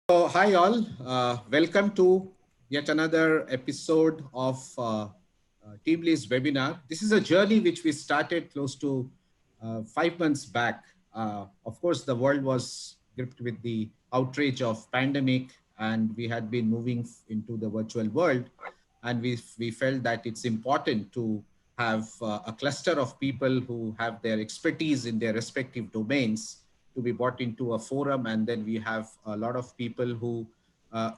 So, hi all, welcome to yet another episode of TeamLease webinar. This is a journey which we started close to 5 months back. Of course, the world was gripped with the outrage of pandemic, and we had been moving into the virtual world, and we felt that it's important to have a cluster of people who have their expertise in their respective domains to be brought into a forum, and then we have a lot of people who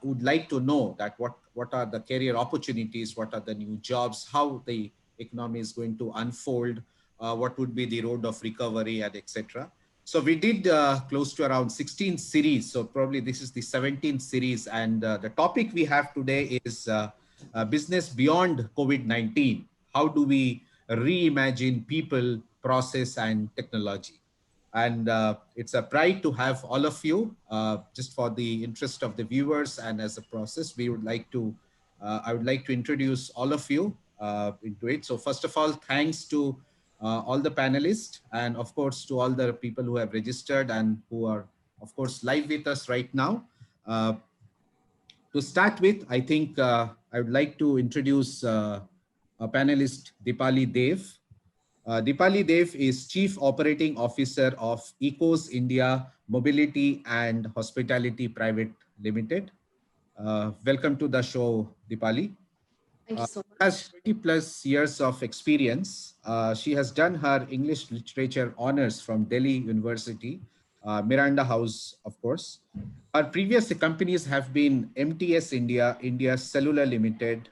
would like to know that what are the career opportunities, what are the new jobs, how the economy is going to unfold, what would be the road of recovery, and etc. So we did close to around 16 series. So probably this is the 17th series, and the topic we have today is business beyond COVID-19. How do we reimagine people, process, and technology? And it's a pride to have all of you. Just for the interest of the viewers and as a process, I would like to introduce all of you into it. So first of all, thanks to all the panelists, and of course to all the people who have registered and who are of course live with us right now. To start with, I think I would like to introduce a panelist, Deepali Dev. Deepali Dev is Chief Operating Officer of Ecos India Mobility and Hospitality Private Limited. Welcome to the show, Deepali. Thank you so Has much. 20 plus years of experience. She has done her English literature honors from Delhi University, Miranda House, of course. Our previous companies have been MTS India, India Cellular Limited,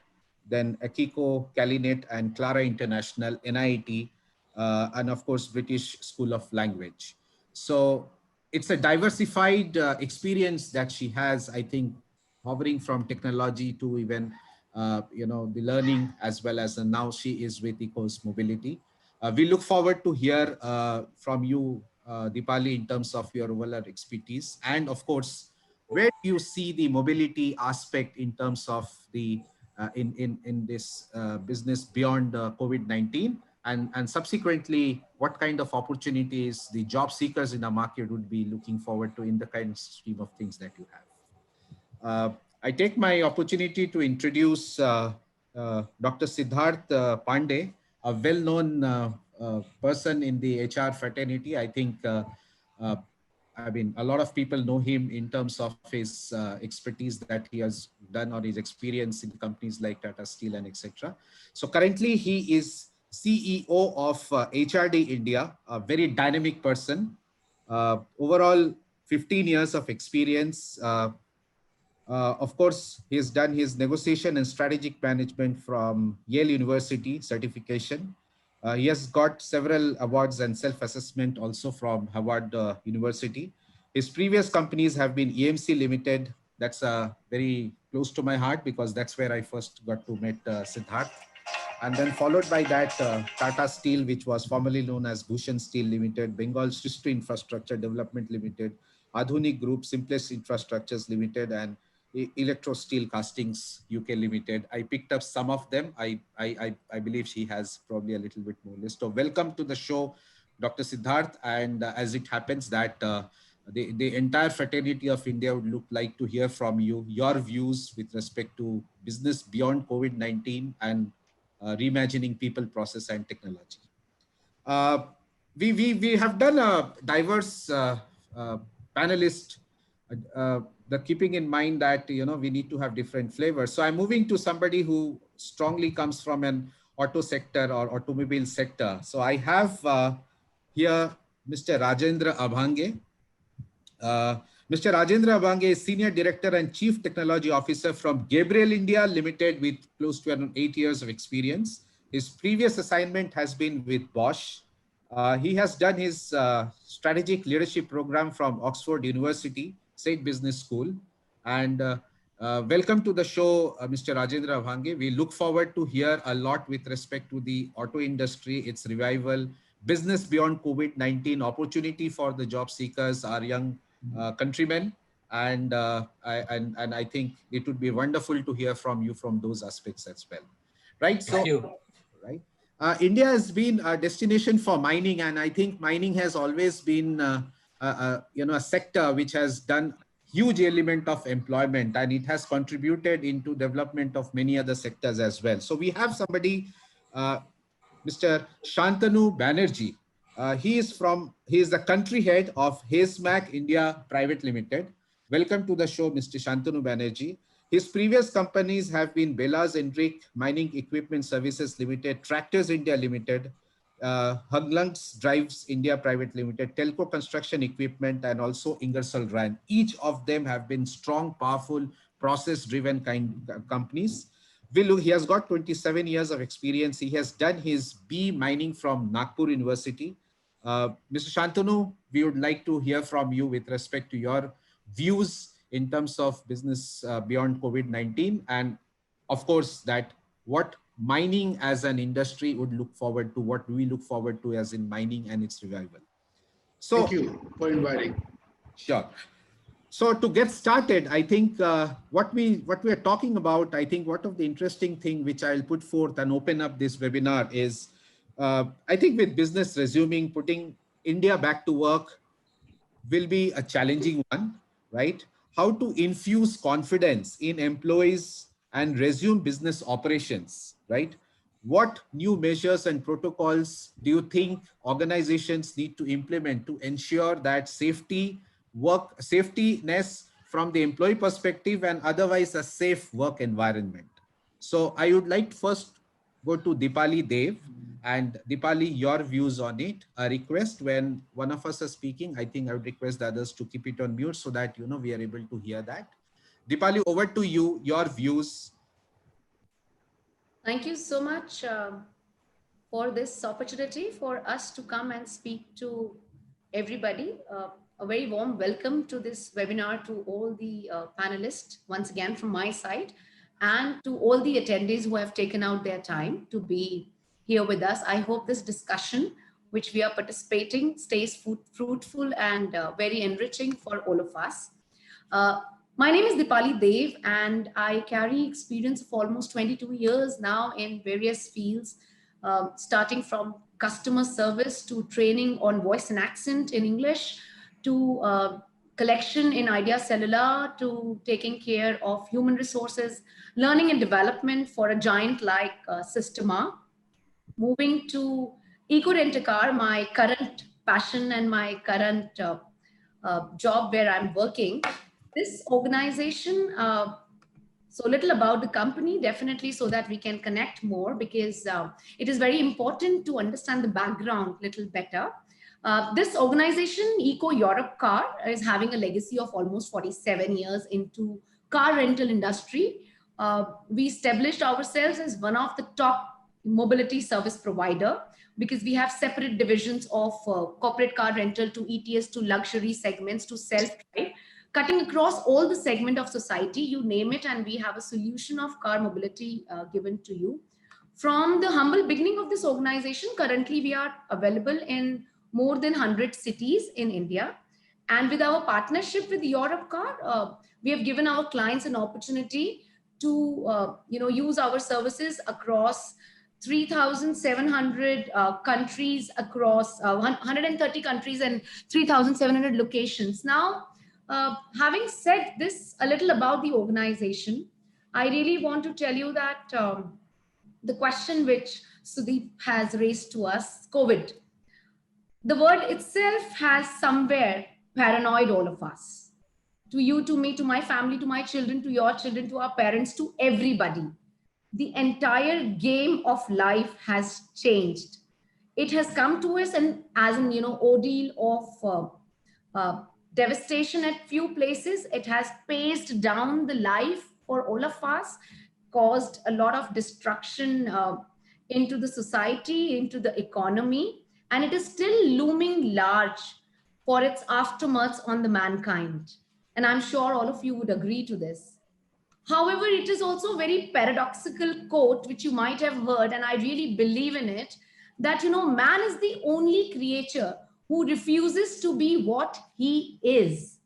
then Akiko, Calinet, and Clara International, NIT, and of course, British School of Language. So it's a diversified experience that she has, I think, hovering from technology to even the learning, as well as now she is with Ecos Mobility. We look forward to hear from you, Deepali, in terms of your overall expertise, and of course, where do you see the mobility aspect in terms of the in this business beyond COVID-19, and subsequently, what kind of opportunities the job seekers in the market would be looking forward to in the kind of stream of things that you have. I take my opportunity to introduce Dr. Siddhartha Pandey, a well-known person in the HR fraternity. I think, I mean, a lot of people know him in terms of his expertise that he has done or his experience in companies like Tata Steel and etc. So currently he is CEO of HRD India, a very dynamic person. Overall, 15 years of experience. Of course, he's done his negotiation and strategic management from Yale University certification. He has got several awards and self-assessment also from Harvard University. His previous companies have been EMC Limited. That's very close to my heart because that's where I first got to meet Siddharth. And then followed by that, Tata Steel, which was formerly known as Bhushan Steel Limited, Bengal Srishti Infrastructure Development Limited, Adhunik Group, Simplest Infrastructures Limited, and Electro Steel Castings UK Limited. I picked up some of them. I believe she has probably a little bit more list. So welcome to the show, Dr. Siddharth. And as it happens that the entire fraternity of India would look like to hear from you, your views with respect to business beyond COVID-19 and reimagining people, process, and technology. Uh, we have done a diverse panelist, the keeping in mind that we need to have different flavors. So I'm moving to somebody who strongly comes from an auto sector or automobile sector. So I have here Mr. Rajendra Abhange. Mr. Rajendra Abhange is Senior Director and Chief Technology Officer from Gabriel India Limited with close to around 8 years of experience. His previous assignment has been with Bosch. He has done his strategic leadership program from Oxford University, State Business School. And welcome to the show, Mr. Rajendra Abhange. We look forward to hear a lot with respect to the auto industry, its revival, business beyond COVID-19, opportunity for the job seekers, our young countrymen. And I think it would be wonderful to hear from you from those aspects as well. Right. Thank So, you. right. India has been a destination for mining, and I think mining has always been, a sector which has done huge element of employment, and it has contributed into development of many other sectors as well. So we have somebody, uh, Mr. Shantanu Banerjee. He is the country head of Hazemag India Private Limited. Welcome to the show, Mr. Shantanu Banerjee. His previous companies have been Belas Enric Mining Equipment Services Limited, Tractors India Limited, Haglungs Drives India Private Limited, Telco Construction Equipment, and also Ingersoll Rand. Each of them have been strong, powerful, process-driven companies. He has got 27 years of experience. He has done his B mining from Nagpur University. Mr. Shantanu, we would like to hear from you with respect to your views in terms of business beyond COVID-19, and of course that what mining as an industry would look forward to, what we look forward to as in mining and its revival. Thank So, you for inviting. sure. So to get started, I think what we are talking about, I think one of the interesting thing which I'll put forth and open up this webinar is, I think with business resuming, putting India back to work will be a challenging one, right? How to infuse confidence in employees and resume business operations, right? What new measures and protocols do you think organizations need to implement to ensure that safetyness from the employee perspective and otherwise a safe work environment? So I would like to first go to Deepali Dev. And Deepali, your views on it. A request when one of us is speaking, I think I would request the others to keep it on mute so that, you know, we are able to hear that. Deepali, over to you, your views. Thank you so much for this opportunity for us to come and speak to everybody. A very warm welcome to this webinar to all the panelists, once again from my side, and to all the attendees who have taken out their time to be here with us. I hope this discussion, which we are participating, stays fruitful and very enriching for all of us. Uh, my name is Deepali Dev, and I carry experience of almost 22 years now in various fields, starting from customer service to training on voice and accent in English, to collection in Idea Cellular, to taking care of human resources, learning and development for a giant like Systema, moving to Eco Rent a Car, my current passion and my current job where I'm working. This organization, so little about the company, definitely, so that we can connect more, because it is very important to understand the background little better. This organization, Eco Europe Car, is having a legacy of almost 47 years into car rental industry. We established ourselves as one of the top mobility service provider, because we have separate divisions of corporate car rental to ETS to luxury segments to self-drive, cutting across all the segment of society, you name it, and we have a solution of car mobility given to you. From the humble beginning of this organization, currently we are available in more than 100 cities in India. And with our partnership with Europe Car, we have given our clients an opportunity to use our services across 3,700 countries, across 130 countries and 3,700 locations. Now, having said this, a little about the organization, I really want to tell you that the question which Sudeep has raised to us, COVID, the word itself has somewhere paranoid all of us. To you, to me, to my family, to my children, to your children, to our parents, to everybody. The entire game of life has changed. It has come to us and as an ordeal of devastation at few places. It has paced down the life for all of us, caused a lot of destruction into the society, into the economy, and it is still looming large for its aftermaths on the mankind. And I'm sure all of you would agree to this. However, it is also a very paradoxical quote, which you might have heard, and I really believe in it, that, man is the only creature who refuses to be what he is.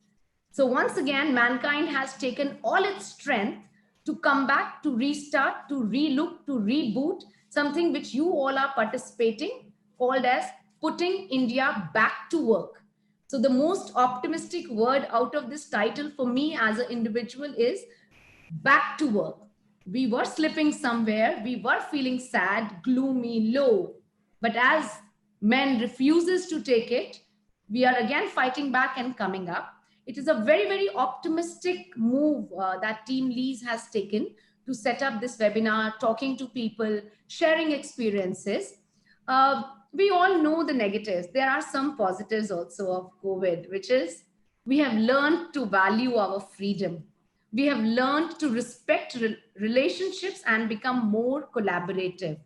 So once again, mankind has taken all its strength to come back, to restart, to relook, to reboot, something which you all are participating, called as putting India back to work. So the most optimistic word out of this title for me as an individual is back to work. We were slipping somewhere, we were feeling sad, gloomy, low. But as men refuses to take it, we are again fighting back and coming up. It is a very, very optimistic move that TeamLease has taken to set up this webinar, talking to people, sharing experiences. We all know the negatives. There are some positives also of COVID, which is we have learned to value our freedom. We have learned to respect relationships and become more collaborative.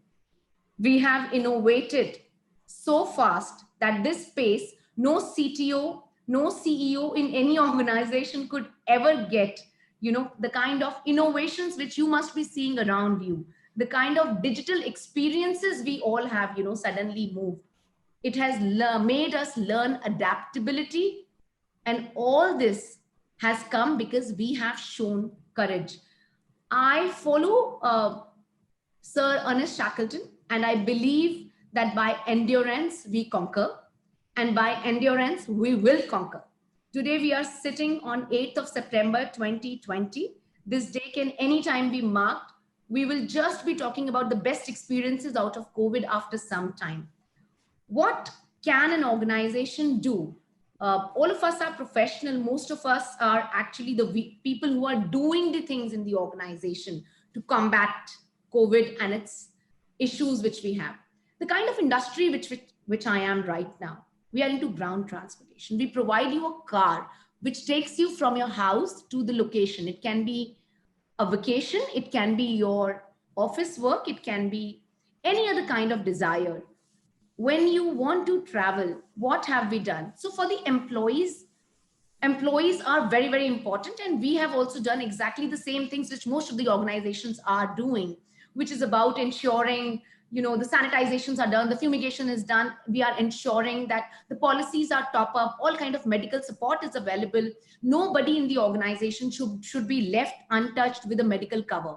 We have innovated so fast that this space, no CTO, no CEO in any organization could ever get, the kind of innovations which you must be seeing around you, the kind of digital experiences we all have, suddenly moved. It has made us learn adaptability, and all this has come because we have shown courage. I follow Sir Ernest Shackleton, and I believe that by endurance we conquer, and by endurance we will conquer. Today we are sitting on 8th of September 2020. This day can anytime be marked. We will just be talking about the best experiences out of COVID after some time. What can an organization do? All of us are professional. Most of us are actually the people who are doing the things in the organization to combat COVID and its issues which we have. The kind of industry which I am right now, we are into ground transportation. We provide you a car which takes you from your house to the location. It can be a vacation, it can be your office work, it can be any other kind of desire. When you want to travel, what have we done? So for the employees are very, very important. And we have also done exactly the same things which most of the organizations are doing, which is about ensuring, the sanitizations are done, the fumigation is done. We are ensuring that the policies are top up, all kind of medical support is available. Nobody in the organization should be left untouched with a medical cover.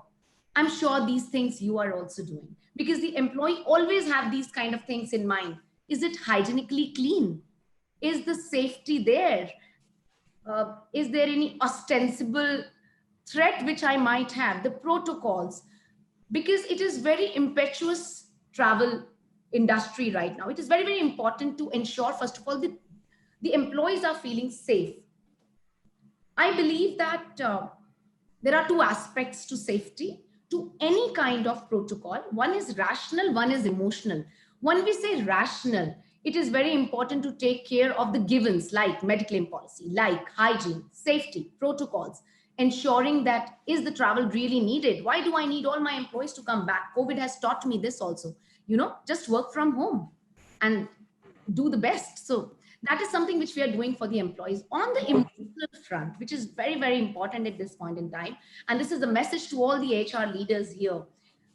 I'm sure these things you are also doing, because the employee always have these kind of things in mind. Is it hygienically clean? Is the safety there? Is there any ostensible threat which I might have? The protocols, because it is very impetuous travel industry right now. It is very, very important to ensure, first of all, the employees are feeling safe. I believe that there are two aspects to safety, to any kind of protocol. One is rational, one is emotional. When we say rational, it is very important to take care of the givens like medical aid policy, like hygiene, safety, protocols, ensuring that is the travel really needed? Why do I need all my employees to come back? COVID has taught me this also, just work from home and do the best. So that is something which we are doing for the employees. On the emotional front, which is very, very important at this point in time, and this is a message to all the HR leaders here.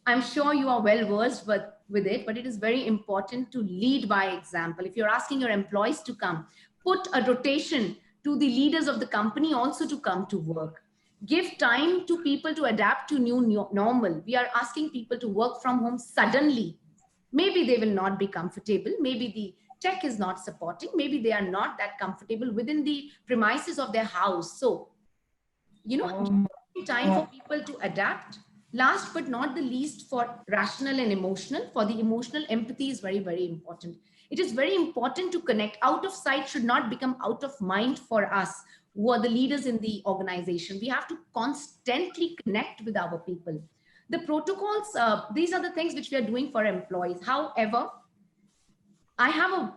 I'm sure you are well versed with it, but it is very important to lead by example. If you're asking your employees to come, put a rotation to the leaders of the company also to come to work. Give time to people to adapt to new normal. We are asking people to work from home suddenly. Maybe they will not be comfortable. Maybe the tech is not supporting. Maybe they are not that comfortable within the premises of their house. So, time for people to adapt. Last but not the least, for rational and emotional, for the emotional, empathy is very, very important. It is very important to connect. Out of sight should not become out of mind for us who are the leaders in the organization. We have to constantly connect with our people. The protocols, these are the things which we are doing for employees. However, I have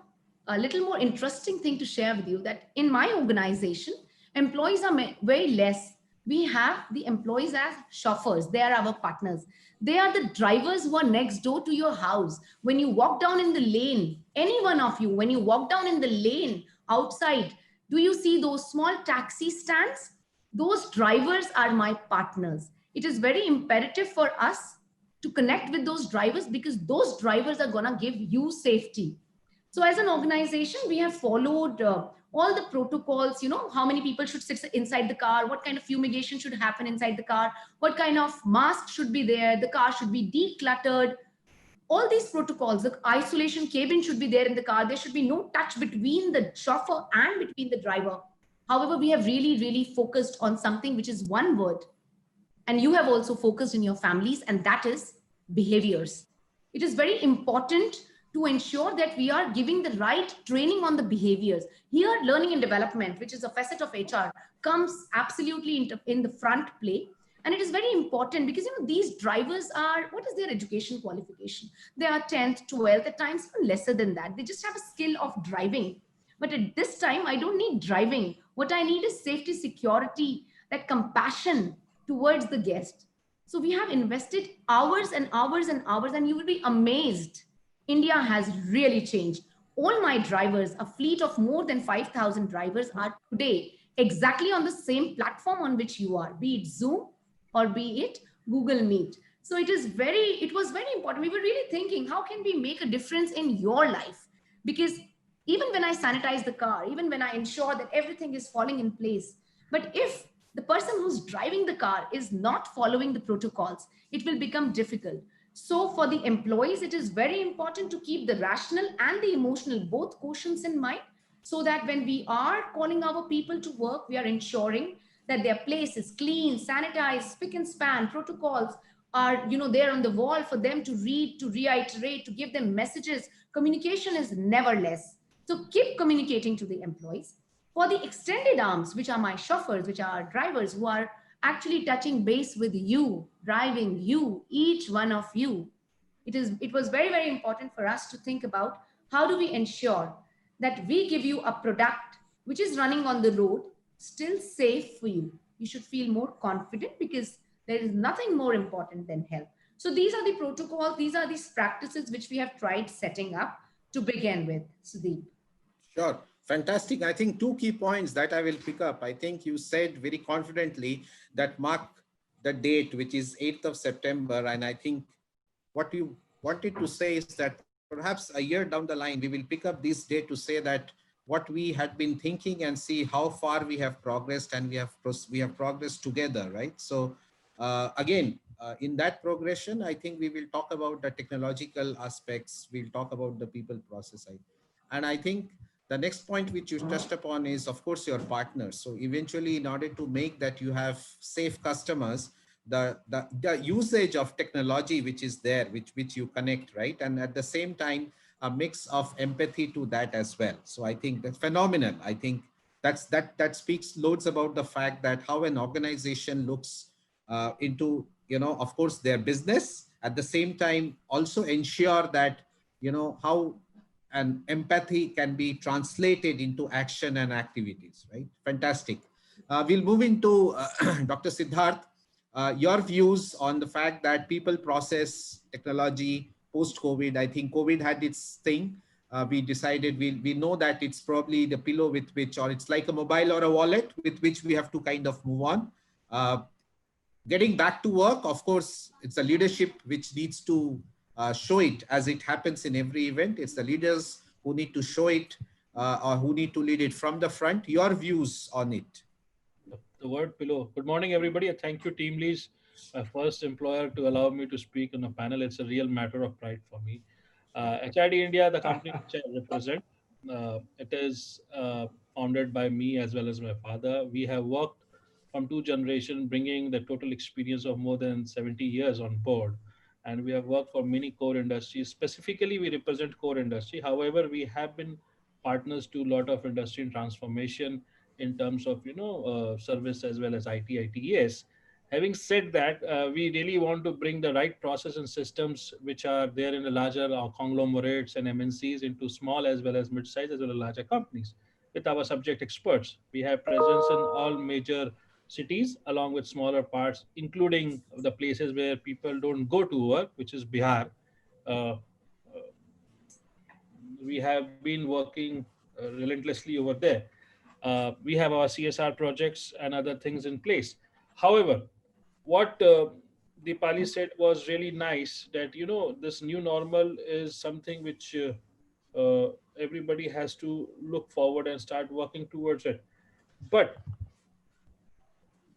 a little more interesting thing to share with you, that in my organization, employees are very less. We have the employees as chauffeurs. They are our partners. They are the drivers who are next door to your house. When you walk down in the lane, any one of you, when you walk down in the lane outside, do you see those small taxi stands? Those drivers are my partners. It is very imperative for us to connect with those drivers, because those drivers are going to give you safety. So as an organization, we have followed all the protocols, how many people should sit inside the car, what kind of fumigation should happen inside the car, what kind of mask should be there, the car should be decluttered. All these protocols, the isolation cabin should be there in the car. There should be no touch between the chauffeur and between the driver. However, we have really, really focused on something which is one word, and you have also focused in your families, and that is behaviors. It is very important to ensure that we are giving the right training on the behaviors. Here, learning and development, which is a facet of HR, comes absolutely in the front play. And it is very important because these drivers are, what is their education qualification? They are 10th, 12th, at times even lesser than that. They just have a skill of driving. But at this time, I don't need driving. What I need is safety, security, that compassion towards the guest. So we have invested hours and hours and hours, and you will be amazed. India has really changed. All my drivers, a fleet of more than 5,000 drivers, are today exactly on the same platform on which you are, be it Zoom or be it Google Meet. So it was very important. We were really thinking, how can we make a difference in your life? Because even when I sanitize the car, even when I ensure that everything is falling in place, but if the person who's driving the car is not following the protocols, it will become difficult. So for the employees, it is very important to keep the rational and the emotional, both quotients in mind, so that when we are calling our people to work, we are ensuring that their place is clean, sanitized, spick and span, protocols are there on the wall for them to read, to reiterate, to give them messages. Communication is never less. So keep communicating to the employees. For the extended arms, which are my chauffeurs, which are drivers who are actually touching base with you, driving you, each one of you, it was very, very important for us to think about how do we ensure that we give you a product which is running on the road, still safe for you. You should feel more confident because there is nothing more important than health. So these are the protocols, these are these practices which we have tried setting up to begin with, Sudeep. Sure. Fantastic. I think two key points that I will pick up. I think you said very confidently that mark the date, which is 8th of September. And I think what you wanted to say is that perhaps a year down the line, we will pick up this day to say that what we had been thinking and see how far we have progressed, and we have progressed together, right? So again, in that progression, I think we will talk about the technological aspects. We'll talk about the people process side. And I think the next point which you touched upon is, of course, your partners. So eventually, in order to make that you have safe customers, the usage of technology which is there, which you connect, right? And at the same time, a mix of empathy to that as well. So I think that's phenomenal. I think that speaks loads about the fact that how an organization looks into, of course, their business, at the same time also ensure that, how and empathy can be translated into action and activities, right? Fantastic. We'll move into Dr. Siddharth, your views on the fact that people process technology post-COVID. I think COVID had its thing. We decided we know that it's probably the pillow with which, or it's like a mobile or a wallet with which we have to kind of move on. Uh, Getting back to work, of course, it's a leadership which needs to show it as it happens in every event. It's the leaders who need to show it, or who need to lead it from the front. Your views on it. The word pillow. Good morning, everybody. Thank you, TeamLease, my first employer, to allow me to speak on the panel. It's a real matter of pride for me. HID India, the company which I represent, it is founded by me as well as my father. We have worked from two generations, bringing the total experience of more than 70 years on board. And we have worked for many core industries. Specifically, we represent core industry. However, we have been partners to a lot of industry and transformation in terms of service as well as ITES. Having said that, we really want to bring the right process and systems which are there in the larger conglomerates and MNCs into small as well as mid-size as well as larger companies with our subject experts. We have presence in all major cities along with smaller parts, including the places where people don't go to work, which is Bihar. Uh, we have been working relentlessly over there. We have our CSR projects and other things in place. However, what Deepali said was really nice, that this new normal is something which everybody has to look forward and start working towards it. But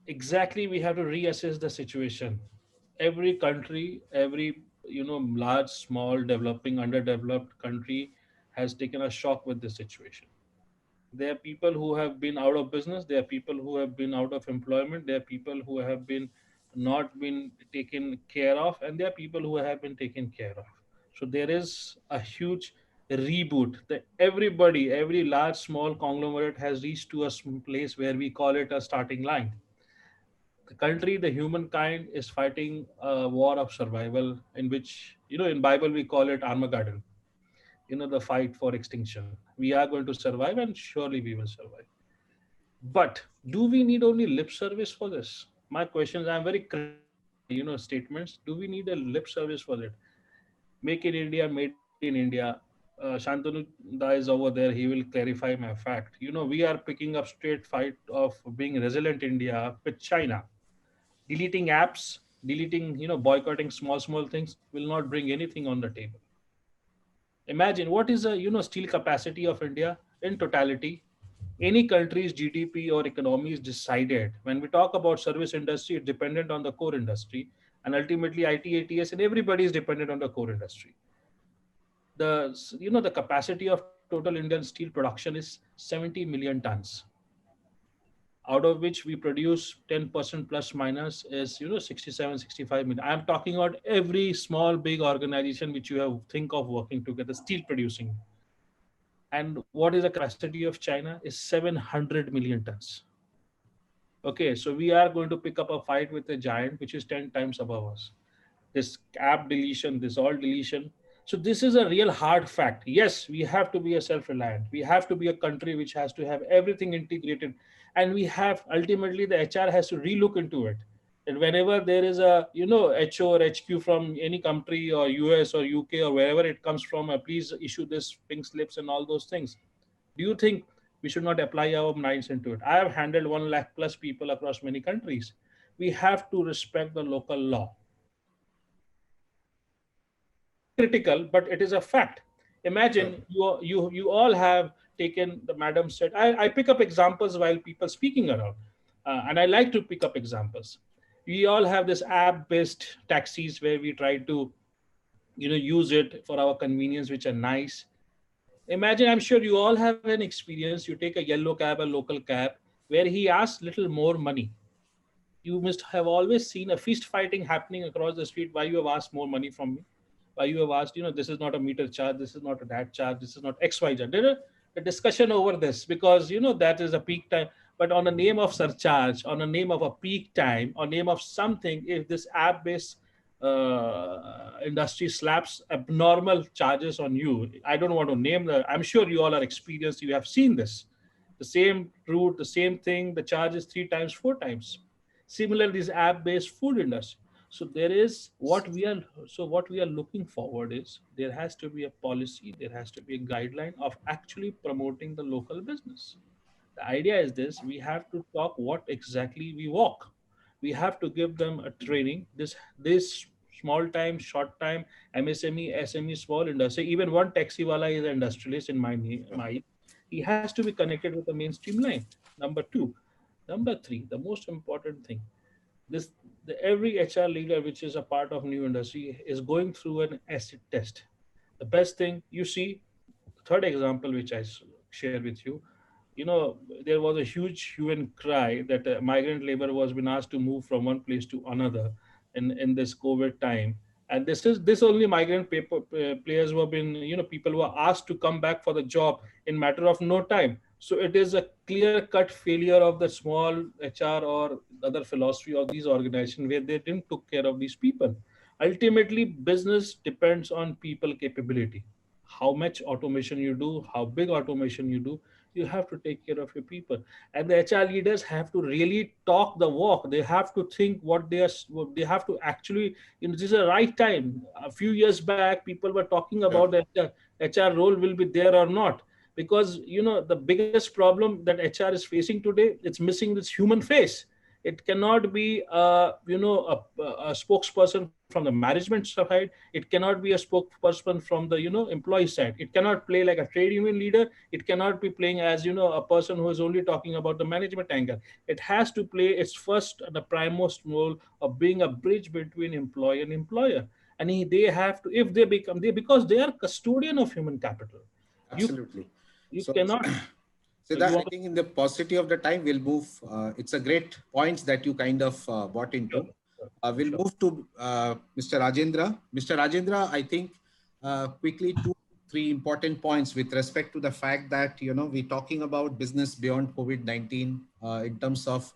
exactly, we have to reassess the situation. Every country, every large, small, developing, underdeveloped country has taken a shock with this situation. There are people who have been out of business. There are people who have been out of employment. There are people who have been not been taken care of, and there are people who have been taken care of. So there is a huge reboot. That everybody, every large, small conglomerate has reached to a place where we call it a starting line. The country, the humankind is fighting a war of survival, in which in Bible we call it Armageddon. The fight for extinction. We are going to survive, and surely we will survive. But do we need only lip service for this? My question is, I'm very critical of my statements. Do we need a lip service for it? Make in India, made in India. Shantanu Da is over there. He will clarify my fact. We are picking up straight fight of being resilient India with China. Deleting apps, deleting, boycotting small things will not bring anything on the table. Imagine what is the steel capacity of India in totality. Any country's GDP or economy is decided. When we talk about service industry, it's dependent on the core industry, and ultimately IT, ATS, and everybody is dependent on the core industry. The capacity of total Indian steel production is 70 million tons, out of which we produce 10% plus minus is 67, 65 million. I'm talking about every small big organization which you have think of working together, steel producing. And what is the capacity of China is 700 million tons. Okay, so we are going to pick up a fight with a giant which is 10 times above us. This app deletion, this all deletion. So this is a real hard fact. Yes, we have to be a self-reliant. We have to be a country which has to have everything integrated, and we have ultimately the HR has to relook into it. And whenever there is a HO or HQ from any country or US or UK or wherever it comes from, please issue this pink slips and all those things. Do you think we should not apply our minds into it? I have handled 1 lakh plus people across many countries. We have to respect the local law. It's very critical, but it is a fact. Sure. Imagine you all have taken the madam said. I pick up examples while people speaking around, and I like to pick up examples. We all have this app-based taxis where we try to use it for our convenience, which are nice. Imagine, I'm sure you all have an experience. You take a yellow cab, a local cab, where he asks little more money. You must have always seen a fist fighting happening across the street. Why you have asked more money from me? Why you have asked, this is not a meter charge, this is not a that charge, this is not XYZ. There is a discussion over this because that is a peak time. But on the name of surcharge, on the name of a peak time, on name of something, if this app-based industry slaps abnormal charges on you, I don't want to name the. I'm sure you all are experienced. You have seen this. The same route, the same thing. The charge is 3 times, 4 times. Similarly, this app-based food industry. So there is what we are looking forward is there has to be a policy, there has to be a guideline of actually promoting the local business. The idea is this: we have to talk what exactly we walk. We have to give them a training. This small time, short time, MSME, SME, small industry. Even one taxi wala is an industrialist in my. He has to be connected with the mainstream line. Number two, number three, the most important thing. This every HR leader which is a part of new industry is going through an acid test. The best thing you see, third example which share with you, there was a huge hue and cry that migrant labor was been asked to move from one place to another in this COVID time. And this only migrant players who have been, people who are asked to come back for the job in matter of no time. So it is a clear cut failure of the small HR or other philosophy of these organizations where they didn't took care of these people. Ultimately, business depends on people capability. How much automation you do, how big automation you do, you have to take care of your people. And the HR leaders have to really talk the walk. They have to think what they have to actually, this is the right time. A few years back, people were talking Sure. about the HR role will be there or not. Because the biggest problem that HR is facing today, it's missing this human face. It cannot be a spokesperson from the management side. It cannot be a spokesperson from the employee side. It cannot play like a trade union leader. It cannot be playing as a person who is only talking about the management angle. It has to play its first and the primemost role of being a bridge between employee and employer. and they have to, if they become, because they are custodian of human capital. You Absolutely. you So, cannot. You Siddharth, I want to. think in the paucity of the time, we'll move. It's a great points that you kind of bought Sure, into. sure, We'll sure. move to Mr. Rajendra. Mr. Rajendra, I think quickly two, three important points with respect to the fact that, we're talking about business beyond COVID-19 in terms of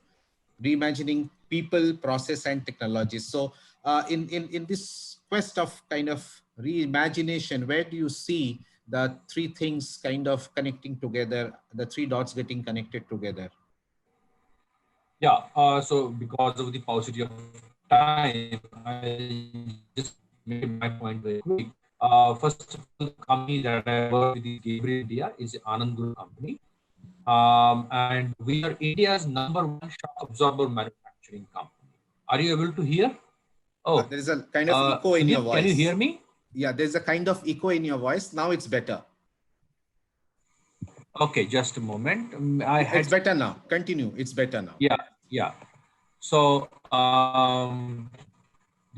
reimagining people, process, and technologies. So, in this quest of kind of reimagination, where do you see the three things kind of connecting together, the three dots getting connected together? Yeah, so because of the paucity of time, I'll just make my point very quick. First of all, the company that I work with is Gabriel India, is Anand Group company. And we are India's number one shock absorber manufacturing company. Are you able to hear? Oh, There is a kind of echo in your Sudeep, can you hear voice. me? Yeah, there's a kind of echo in your voice. Now it's better. Okay, just a moment. I Yeah, it's had, better now. Continue. It's better now. yeah, yeah. So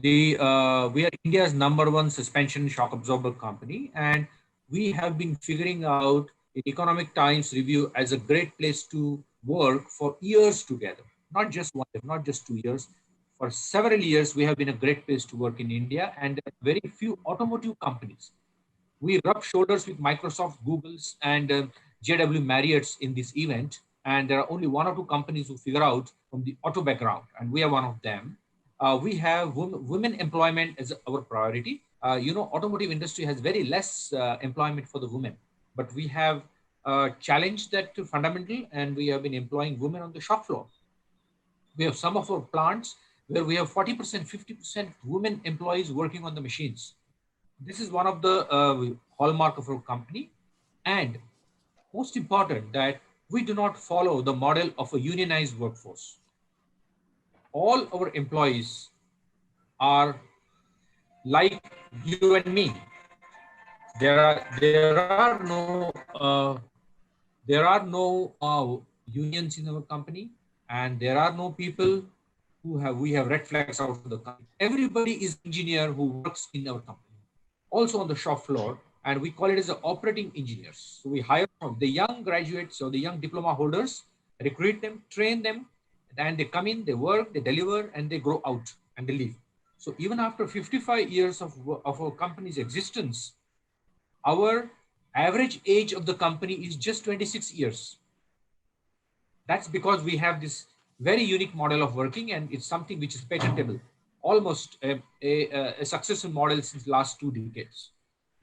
we are India's number one suspension shock absorber company, and we have been figuring out in Economic Times review as a great place to work for years together. Not just 1 year, not just 2 years. For several years, we have been a great place to work in India, and there are very few automotive companies. We rub shoulders with Microsoft, Google's, and JW Marriott's in this event. And there are only one or two companies who figure out from the auto background, and we are one of them. We have women employment as our priority. Automotive industry has very less employment for the women, but we have challenged that to fundamental, and we have been employing women on the shop floor. We have some of our plants where we have 40%, 50% women employees working on the machines. This is one of the hallmark of our company. And most important, that we do not follow the model of a unionized workforce. All our employees are like you and me. There are no unions in our company, and there are no people we have red flags out of the company. Everybody is engineer who works in our company, also on the shop floor, and we call it as the operating engineers. So we hire from the young graduates or the young diploma holders, recruit them, train them, and they come in, they work, they deliver, and they grow out and they leave. So even after 55 years of our company's existence, our average age of the company is just 26 years. That's because we have this very unique model of working, and it's something which is patentable, almost a successful model since the last 2 decades.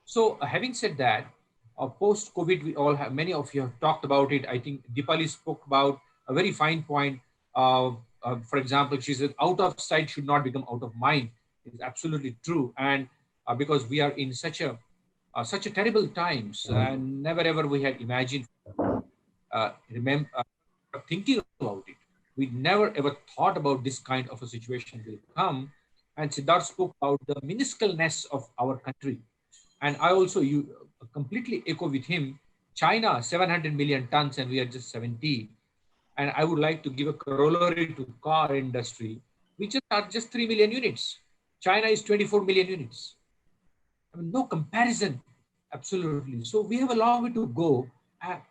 So having said that, post-COVID, we all have, many of you have talked about it. I think Deepali spoke about a very fine point. For example, she said, out of sight should not become out of mind. It's absolutely true. And because we are in such a terrible times, and never ever we had imagined, remember, thinking about it. We never ever thought about this kind of a situation will come. And Siddharth spoke about the minusculeness of our country. And I also completely echo with him. China, 700 million tons, and we are just 70. And I would like to give a corollary to car industry. We just are just 3 million units. China is 24 million units. I mean, no comparison, absolutely. So we have a long way to go.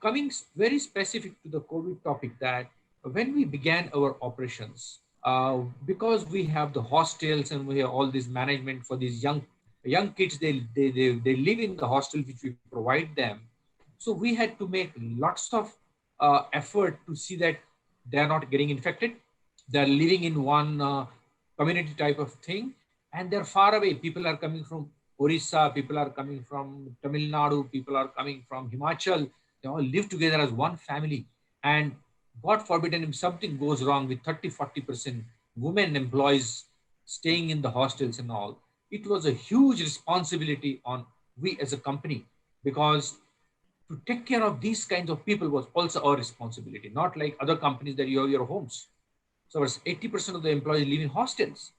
Coming very specific to the COVID topic, that when we began our operations, because we have the hostels and we have all this management for these young kids, they live in the hostel which we provide them. So we had to make lots of effort to see that they are not getting infected. They're living in one community type of thing, and they're far away. People are coming from Orissa, people are coming from Tamil Nadu, people are coming from Himachal. They all live together as one family. And God forbid, if something goes wrong with 30-40% women employees staying in the hostels and all, it was a huge responsibility on we as a company, because to take care of these kinds of people was also our responsibility, not like other companies that you have your homes. So 80% of the employees live in hostels.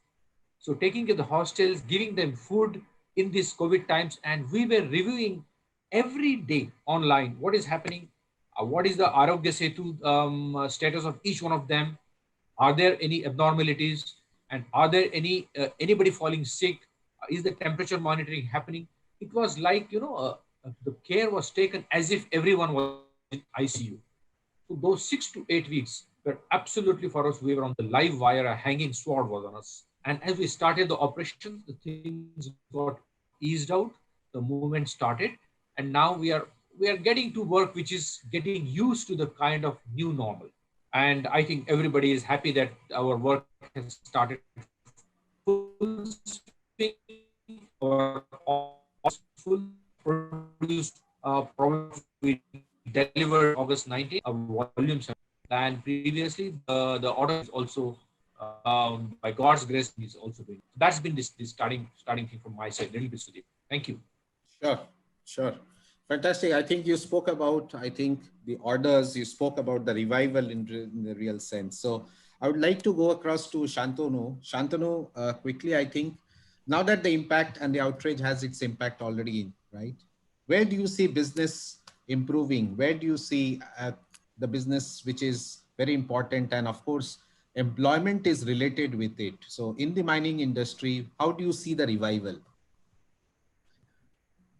So taking care of the hostels, giving them food in these COVID times, and we were reviewing every day online what is happening, what is the Arogya Setu status of each one of them, are there any abnormalities, and are there anybody falling sick, Is the temperature monitoring happening? It was like, the care was taken as if everyone was in ICU. So those 6 to 8 weeks were absolutely for us. We were on the live wire. A hanging sword was on us. And as we started the operations, the things got eased out. The movement started, and now we are getting to work, which is getting used to the kind of new normal. And I think everybody is happy that our work has started full swing. Our office is full. Produced, probably we delivered August 19th. Our volumes have increased. And previously, the order is also, by God's grace, is also doing. So that's been this starting thing from my side. Little bit, Sudeep. Thank you. Sure, sure. Fantastic. I think you spoke about, I think, the orders, you spoke about the revival in the real sense. So I would like to go across to Shantanu. Shantanu, quickly, I think, now that the impact and the outrage has its impact already, right? Where do you see business improving? Where do you see the business, which is very important? And of course, employment is related with it. So in the mining industry, how do you see the revival?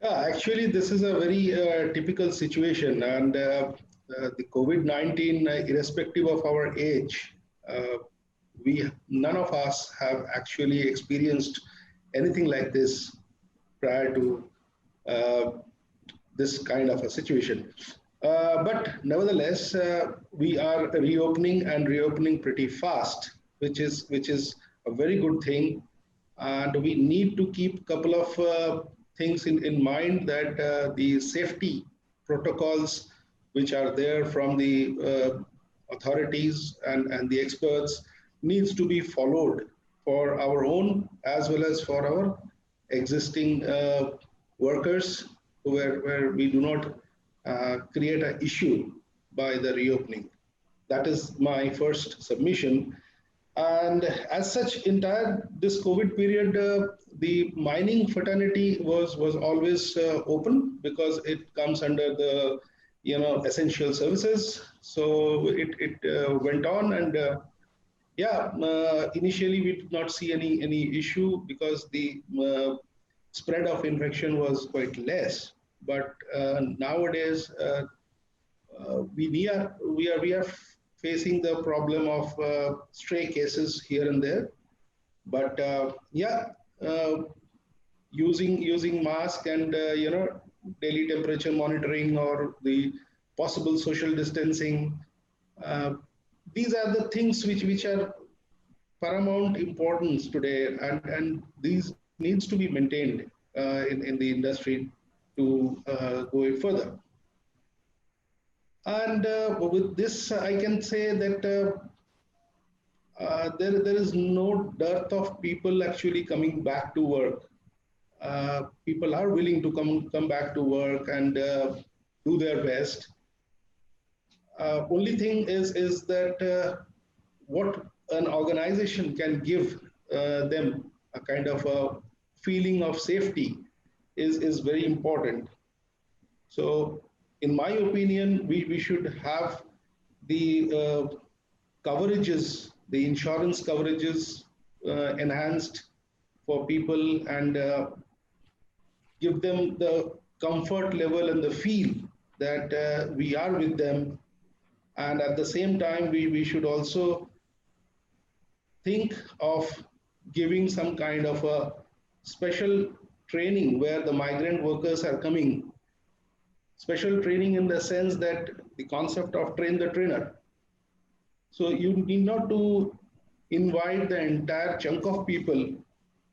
Yeah, actually, this is a very typical situation, and the COVID-19, irrespective of our age, uh, we none of us have actually experienced anything like this prior to uh, this kind of a situation. But nevertheless, we are reopening and reopening pretty fast, which is a very good thing. And we need to keep a couple of things in mind, that the safety protocols which are there from the authorities and the experts needs to be followed for our own as well as for our existing workers, where we do not create an issue by the reopening. That is my first submission. And as such, entire this COVID period, the mining fraternity was always open, because it comes under the essential services. So it went on, and yeah, initially we did not see any issue, because the spread of infection was quite less. But nowadays, we are facing the problem of stray cases here and there. But yeah, uh, using mask and daily temperature monitoring, or the possible social distancing, uh, these are the things which are paramount importance today, and these needs to be maintained in the industry to go further. And with this, I can say that there is no dearth of people actually coming back to work. People are willing to come back to work and do their best. Only thing is that what an organization can give them a kind of a feeling of safety is very important. So, in my opinion, we should have the coverages, the insurance coverages enhanced for people, and give them the comfort level and the feel that we are with them. And at the same time, we should also think of giving some kind of a special training where the migrant workers are coming. Special training in the sense that the concept of train the trainer. So you need not to invite the entire chunk of people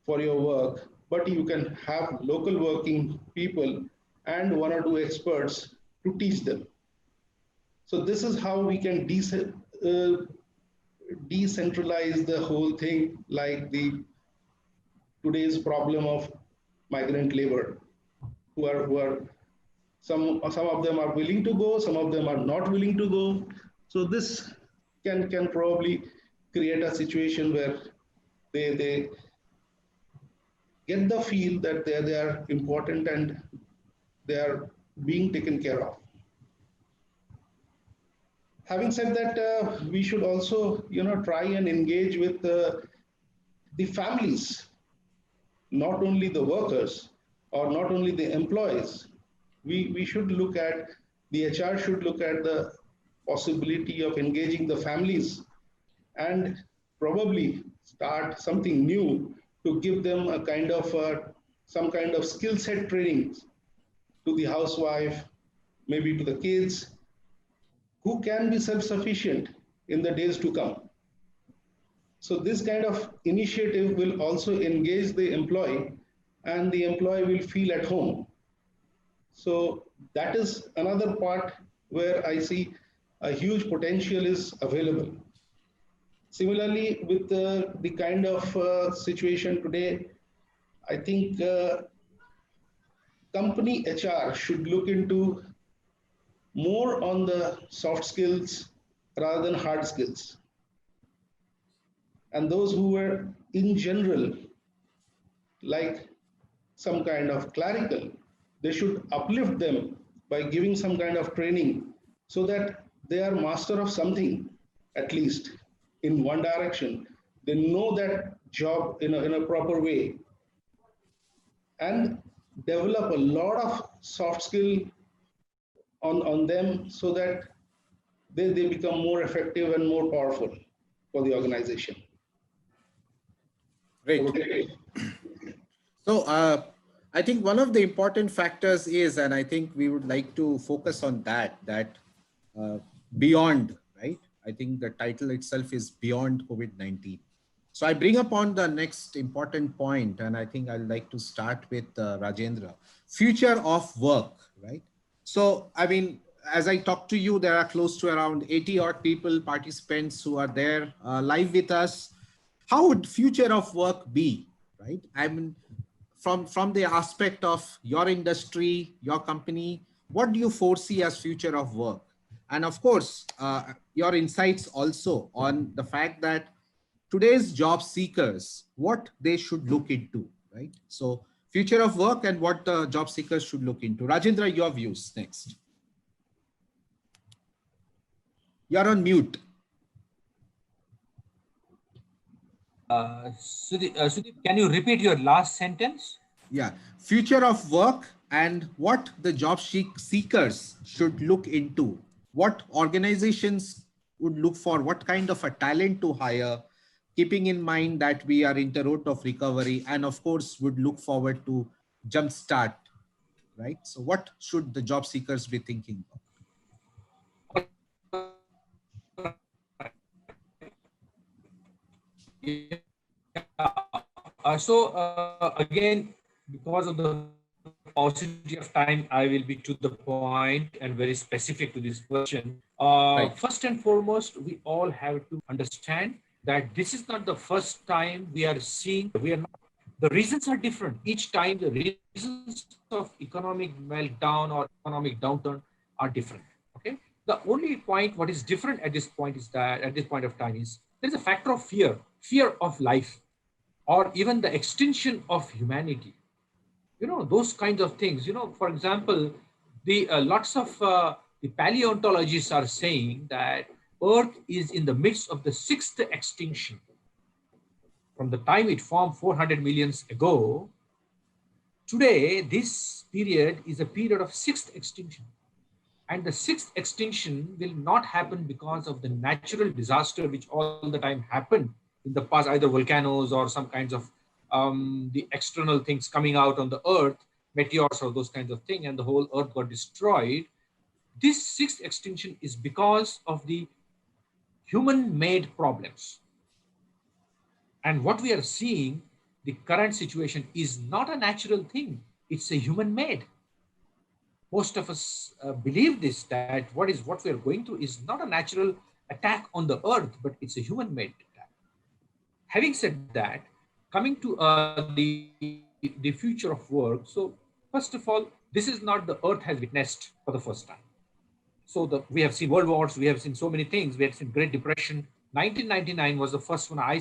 for your work, but you can have local working people and one or two experts to teach them. So this is how we can decentralize the whole thing, like the today's problem of migrant labor, who are some of them are willing to go, some of them are not willing to go. So this can probably create a situation where they get the feel that they are important and they are being taken care of. Having said that, we should also try and engage with the families not only the workers or not only the employees. We should look at, the HR should look at the possibility of engaging the families and probably start something new to give them a kind of some kind of skill set training to the housewife, maybe to the kids, who can be self-sufficient in the days to come. So this kind of initiative will also engage the employee and the employee will feel at home. So that is another part where I see a huge potential is available. Similarly, with the kind of situation today, I think company HR should look into more on the soft skills rather than hard skills. And those who were in general, like some kind of clerical, they should uplift them by giving some kind of training so that they are master of something, at least in one direction. They know that job in a proper way and develop a lot of soft skill on them so that they become more effective and more powerful for the organization. Great. Okay. So I think one of the important factors is, and I think we would like to focus on that beyond, right? I think the title itself is Beyond COVID-19. So I bring up on the next important point, and I think I'd like to start with Rajendra, future of work, right? So, I mean, as I talk to you, there are close to around 80 odd people, participants who are there live with us. How would future of work be, right? I mean, from the aspect of your industry, your company, what do you foresee as future of work? And of course, your insights also on the fact that today's job seekers, what they should look into, right? So future of work and what the job seekers should look into. Rajendra, your views next. You're on mute. Sudeep, can you repeat your last sentence? Yeah, future of work and what the job seekers should look into. What organizations would look for, what kind of a talent to hire, keeping in mind that we are in the road of recovery and of course would look forward to jumpstart, right? So what should the job seekers be thinking of? Again, because of the paucity of time, I will be to the point and very specific to this question. Right. First and foremost, we all have to understand that this is not the first time we are seeing, the reasons are different. Each time the reasons of economic meltdown or economic downturn are different. Okay. The only point what is different at this point is that at this point of time is there's a factor of fear of life, or even the extinction of humanity. You know, those kinds of things. You know, for example, the lots of the paleontologists are saying that Earth is in the midst of the 6th extinction. From the time it formed 400 million ago, today this period is a period of 6th extinction. And the 6th extinction will not happen because of the natural disaster which all the time happened in the past, either volcanoes or some kinds of the external things coming out on the earth, meteors or those kinds of things, and the whole earth got destroyed. This 6th extinction is because of the human-made problems. And what we are seeing, the current situation is not a natural thing. It's a human-made. Most of us believe this, that what we are going through is not a natural attack on the earth, but it's a human-made attack. Having said that, coming to the future of work. So first of all, this is not the earth has witnessed for the first time. So we have seen world wars, we have seen so many things. We have seen Great Depression. 1999 was the first one I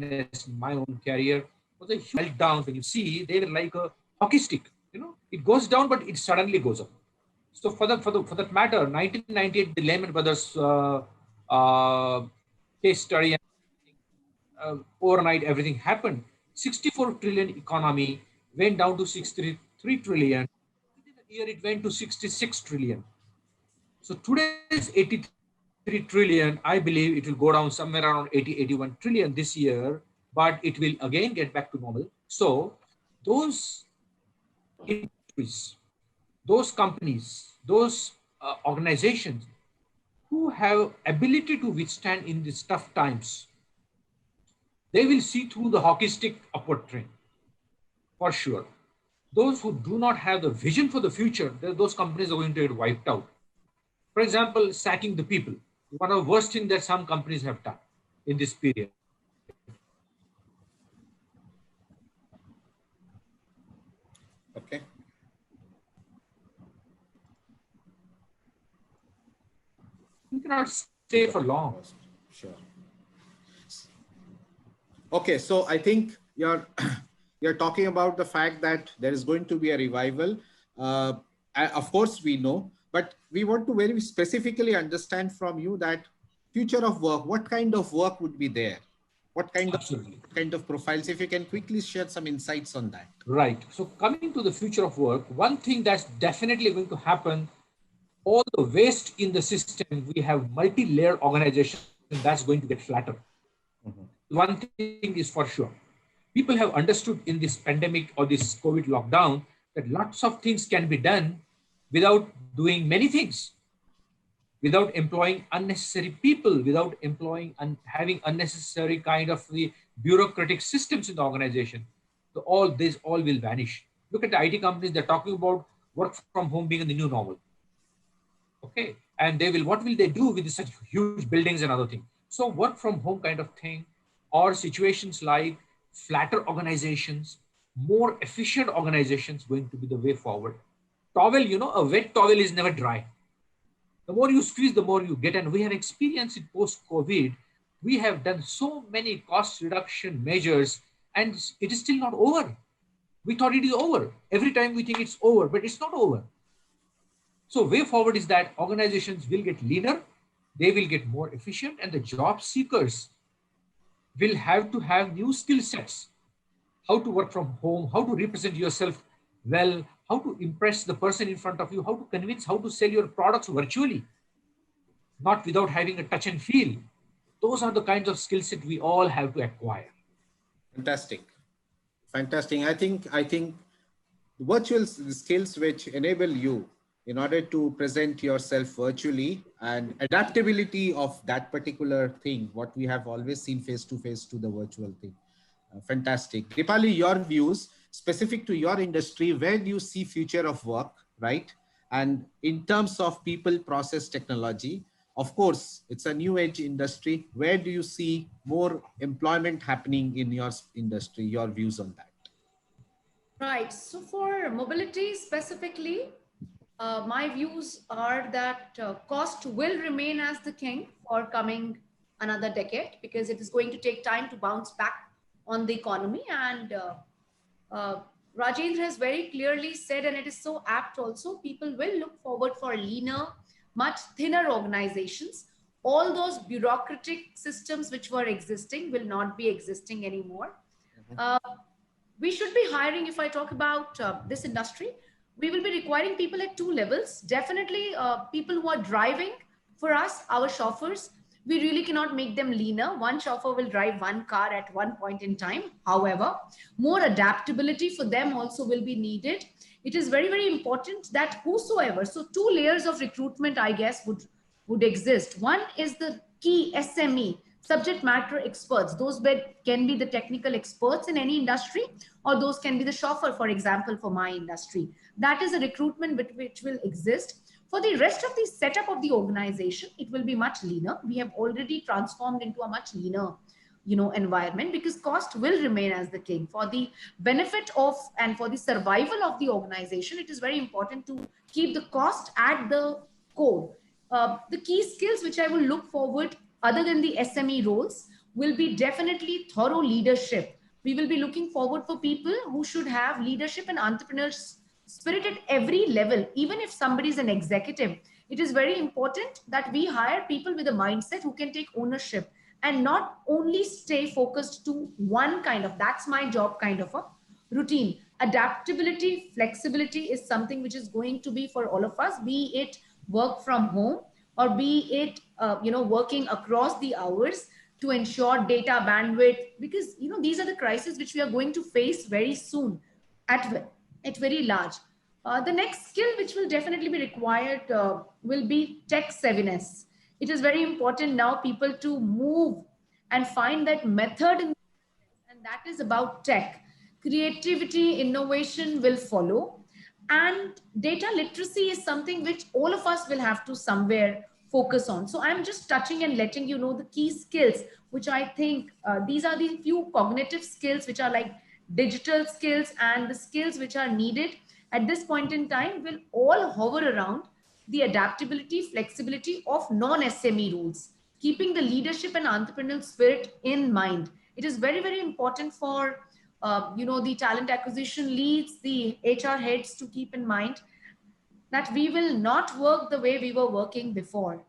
in my own career was a huge meltdown. When you see, they were like a hockey stick. You know, it goes down, but it suddenly goes up. So for that matter, 1998, the Lehman Brothers case study, and overnight everything happened. 64 trillion economy went down to 63 trillion. Within a year, it went to 66 trillion. So today's 83 trillion, I believe it will go down somewhere around 80, 81 trillion this year, but it will again get back to normal. So those industries, those companies, those organizations who have ability to withstand in these tough times, they will see through the hockey stick upward trend for sure. Those who do not have the vision for the future, those companies are going to get wiped out. For example, sacking the people, one of the worst things that some companies have done in this period. Okay. You cannot stay for long. Sure. Okay, so I think you're talking about the fact that there is going to be a revival. Of course, we know, but we want to very specifically understand from you that future of work. What kind of work would be there? What kind of profiles? If you can quickly share some insights on that. Right. So coming to the future of work, one thing that's definitely going to happen, all the waste in the system, we have multi-layer organization that's going to get flatter. One thing is for sure. People have understood in this pandemic or this COVID lockdown that lots of things can be done without doing many things, without employing unnecessary people, without employing and having unnecessary kind of the bureaucratic systems in the organization. So all this all will vanish. Look at the IT companies, they're talking about work from home being the new normal. Okay. And they will, what will they do with such huge buildings and other things? So work from home kind of thing, or situations like flatter organizations, more efficient organizations going to be the way forward. Towel, you know, a wet towel is never dry. The more you squeeze, the more you get. And we have experienced it post-COVID. We have done so many cost reduction measures and it is still not over. We thought it is over. Every time we think it's over, but it's not over. So way forward is that organizations will get leaner, they will get more efficient, and the job seekers will have to have new skill sets. How to work from home, how to represent yourself well, how to impress the person in front of you, how to convince, how to sell your products virtually, not without having a touch and feel. Those are the kinds of skill set we all have to acquire. Fantastic. Fantastic. I think virtual skills which enable you in order to present yourself virtually and adaptability of that particular thing, what we have always seen face to face to the virtual thing. Fantastic. Deepali, your views specific to your industry, where do you see future of work, right? And in terms of people, process, technology, of course, it's a new age industry. Where do you see more employment happening in your industry? Your views on that? Right. So for mobility specifically, my views are that cost will remain as the king for coming another decade because it is going to take time to bounce back on the economy. And Rajendra has very clearly said, and it is so apt also, people will look forward for leaner, much thinner organizations. All those bureaucratic systems which were existing will not be existing anymore. We should be hiring, if I talk about this industry, we will be requiring people at two levels. Definitely people who are driving for us, our chauffeurs, we really cannot make them leaner. One chauffeur will drive one car at one point in time. However, more adaptability for them also will be needed. It is very, very important that whosoever, so two layers of recruitment, I guess, would exist. One is the key SME, subject matter experts. Those can be the technical experts in any industry, or those can be the chauffeur, for example, for my industry. That is a recruitment which will exist. For the rest of the setup of the organization, it will be much leaner. We have already transformed into a much leaner, environment, because cost will remain as the king. For the benefit of and for the survival of the organization, it is very important to keep the cost at the core. The key skills which I will look forward, other than the SME roles, will be definitely thorough leadership. We will be looking forward for people who should have leadership and entrepreneurship spirit at every level. Even if somebody is an executive, It is very important that we hire people with a mindset who can take ownership and not only stay focused to one kind of, that's my job kind of a routine. Adaptability, flexibility is something which is going to be for all of us, be it work from home or be it working across the hours to ensure data bandwidth, because these are the crises which we are going to face very soon at very large. The next skill which will definitely be required will be tech savviness. It is very important now people to move and find that method in, and that is about tech. Creativity, innovation will follow, and data literacy is something which all of us will have to somewhere focus on. So I'm just touching and letting you know the key skills, which I think these are the few cognitive skills which are like digital skills, and the skills which are needed at this point in time will all hover around the adaptability, flexibility of non-SME rules, keeping the leadership and entrepreneurial spirit in mind. It is very, very important for the talent acquisition leads, the HR heads to keep in mind that we will not work the way we were working before.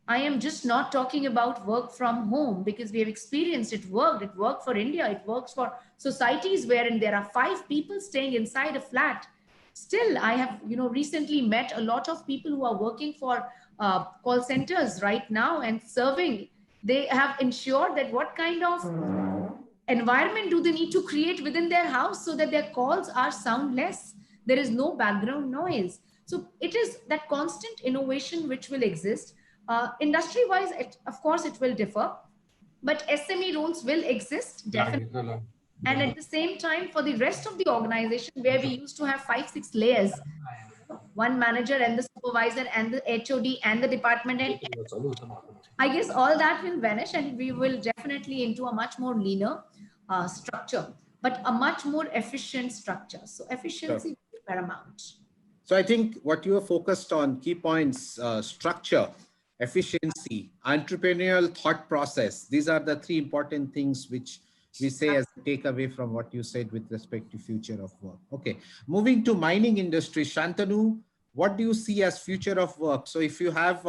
I am just not talking about work from home, because we have experienced it worked. It worked for India. It works for societies wherein there are 5 people staying inside a flat. Still, I have recently met a lot of people who are working for call centers right now and serving. They have ensured that what kind of environment do they need to create within their house so that their calls are soundless, there is no background noise. So it is that constant innovation which will exist. Industry wise, of course it will differ, but SME roles will exist definitely. And at the same time, for the rest of the organization, where we used to have 5 6 layers, one manager and the supervisor and the HOD and the department head, I guess all that will vanish, and we will definitely into a much more leaner structure, but a much more efficient structure. So efficiency will be paramount. So I think what you are focused on, key points, structure, efficiency, entrepreneurial thought process. These are the 3 important things which we say as a takeaway from what you said with respect to future of work. Okay, moving to mining industry, Shantanu, what do you see as future of work? So if you have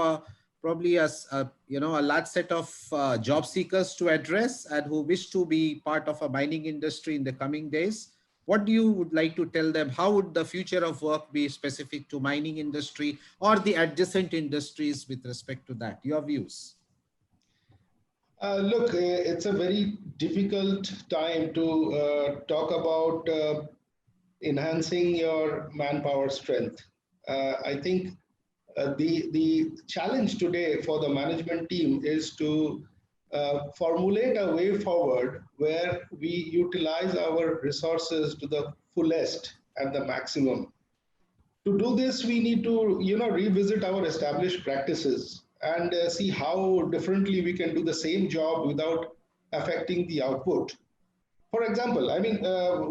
probably as a large set of job seekers to address and who wish to be part of a mining industry in the coming days, what do you would like to tell them? How would the future of work be specific to mining industry or the adjacent industries with respect to that? Your views. Look, it's a very difficult time to talk about enhancing your manpower strength. I think the challenge today for the management team is to formulate a way forward where we utilize our resources to the fullest and the maximum. To do this, we need to revisit our established practices and see how differently we can do the same job without affecting the output. For example, I mean,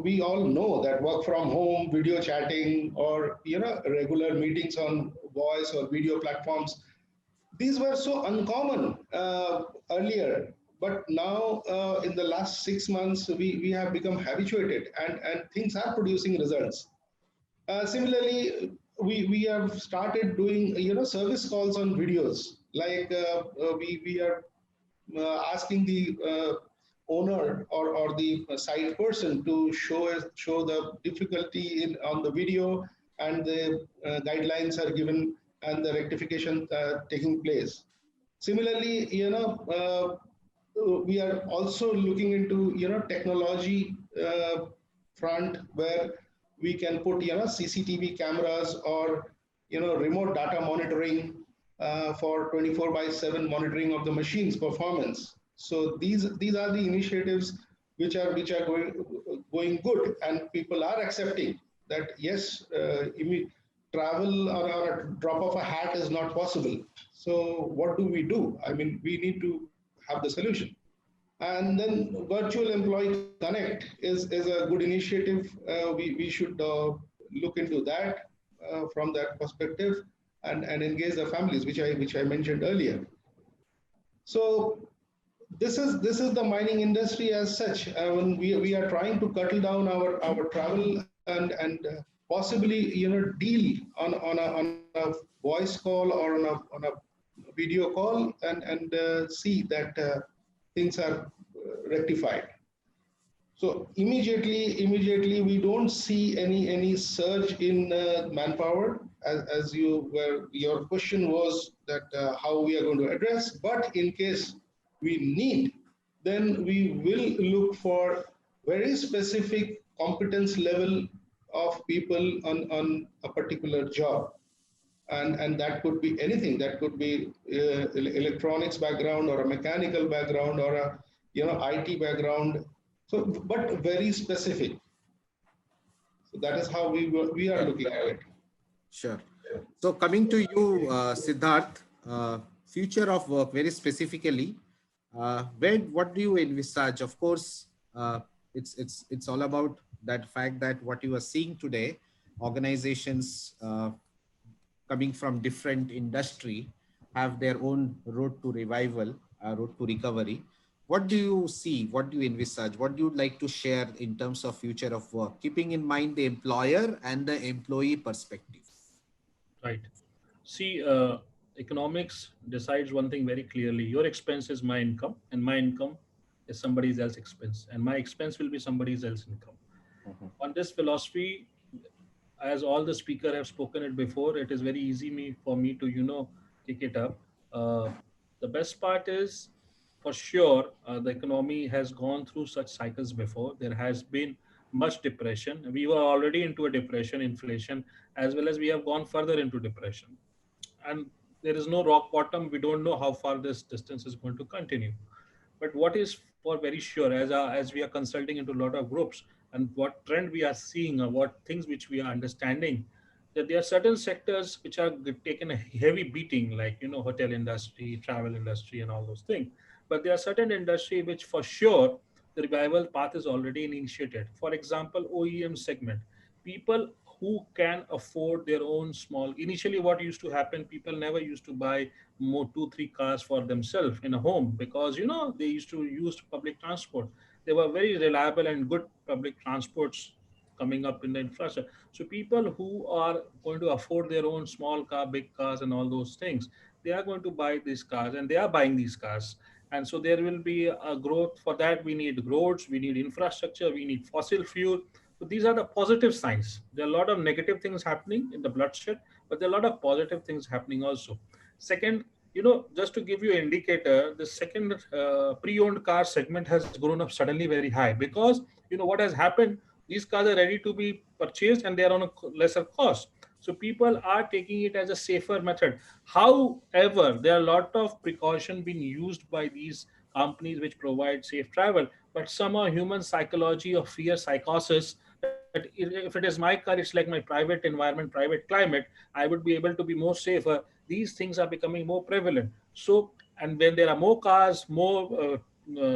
we all know that work from home, video chatting, or regular meetings on voice or video platforms, these were so uncommon earlier. But now, in the last 6 months, we have become habituated, and things are producing results. Similarly, we have started doing service calls on videos. Like we are asking the owner or the site person to show the difficulty on the video, and the guidelines are given and the rectification taking place. Similarly, we are also looking into technology front, where we can put CCTV cameras or remote data monitoring for 24/7 monitoring of the machine's performance. So these are the initiatives which are going good, and people are accepting that yes, travel or a drop of a hat is not possible. So what do we do? I mean, we need to have the solution. And then virtual employee connect is a good initiative. We should look into that from that perspective, and engage the families, which I mentioned earlier. So this is the mining industry as such. When we are trying to curtail down our travel and possibly deal on a voice call or on a video call and see that things are rectified. So immediately we don't see any surge in manpower, as your question was that how we are going to address. But in case we need, then we will look for very specific competence level of people on a particular job, and that could be anything. That could be electronics background or a mechanical background or a IT background. So, but very specific. So that is how we are looking at it. Sure. So coming to you, Siddharth, future of work, very specifically, what do you envisage? Of course, it's all about that fact that what you are seeing today, organizations coming from different industry have their own road to revival, road to recovery. What do you see? What do you envisage? What do you like to share in terms of future of work, keeping in mind the employer and the employee perspective? Right. See, economics decides one thing very clearly. Your expense is my income, and my income is somebody else's expense, and my expense will be somebody else's income. Mhm. On this philosophy, as all the speaker have spoken it before, it is very easy for me to pick it up. Uh, the best part is, for sure, the economy has gone through such cycles before. There has been much depression. We were already into a depression, inflation, as well as we have gone further into depression, and there is no rock bottom. We don't know how far this distance is going to continue. But what is for very sure, as we are consulting into a lot of groups, and what trend we are seeing, or what things which we are understanding, that there are certain sectors which are taken a heavy beating, like hotel industry, travel industry, and all those things. But there are certain industry which for sure the revival path is already initiated. For example, OEM segment, people who can afford their own small. Initially, what used to happen, people never used to buy more 2 3 cars for themselves in a home, because they used to use public transport. They were very reliable and good public transports coming up in the infrastructure. So people who are going to afford their own small car, big cars, and all those things, they are going to buy these cars, and they are buying these cars. And so there will be a growth. For that, we need roads, we need infrastructure, we need fossil fuel. So these are the positive signs. There are a lot of negative things happening in the bloodshed, but there are a lot of positive things happening also. Second, just to give you an indicator, the second pre-owned car segment has grown up suddenly very high, because what has happened. These cars are ready to be purchased, and they are on a lesser cost. So people are taking it as a safer method. However, there are a lot of precaution being used by these companies which provide safe travel, but somehow human psychology of fear, psychosis, that if it is my car, it's like my private environment, private climate, I would be able to be more safer. These things are becoming more prevalent. So, and when there are more cars, more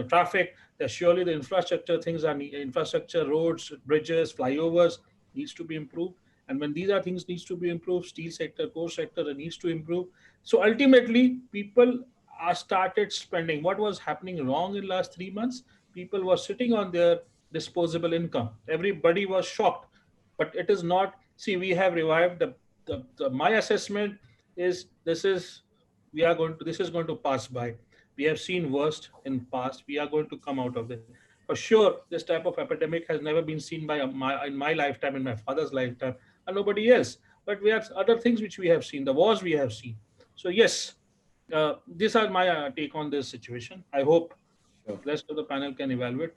traffic, there surely the infrastructure things are infrastructure, roads, bridges, flyovers needs to be improved. And when these are things needs to be improved, steel sector, core sector needs to improve. So ultimately, people are started spending. What was happening wrong in last 3 months? People were sitting on their disposable income. Everybody was shocked, but it is not. See, we have revived my assessment is, this is going to pass by. We have seen worst in past. We are going to come out of it for sure. This type of epidemic has never been seen in my lifetime, in my father's lifetime, and nobody else. But we have other things which we have seen, the wars we have seen. So yes, these are my take on this situation. I hope Sure. rest of the panel can evaluate.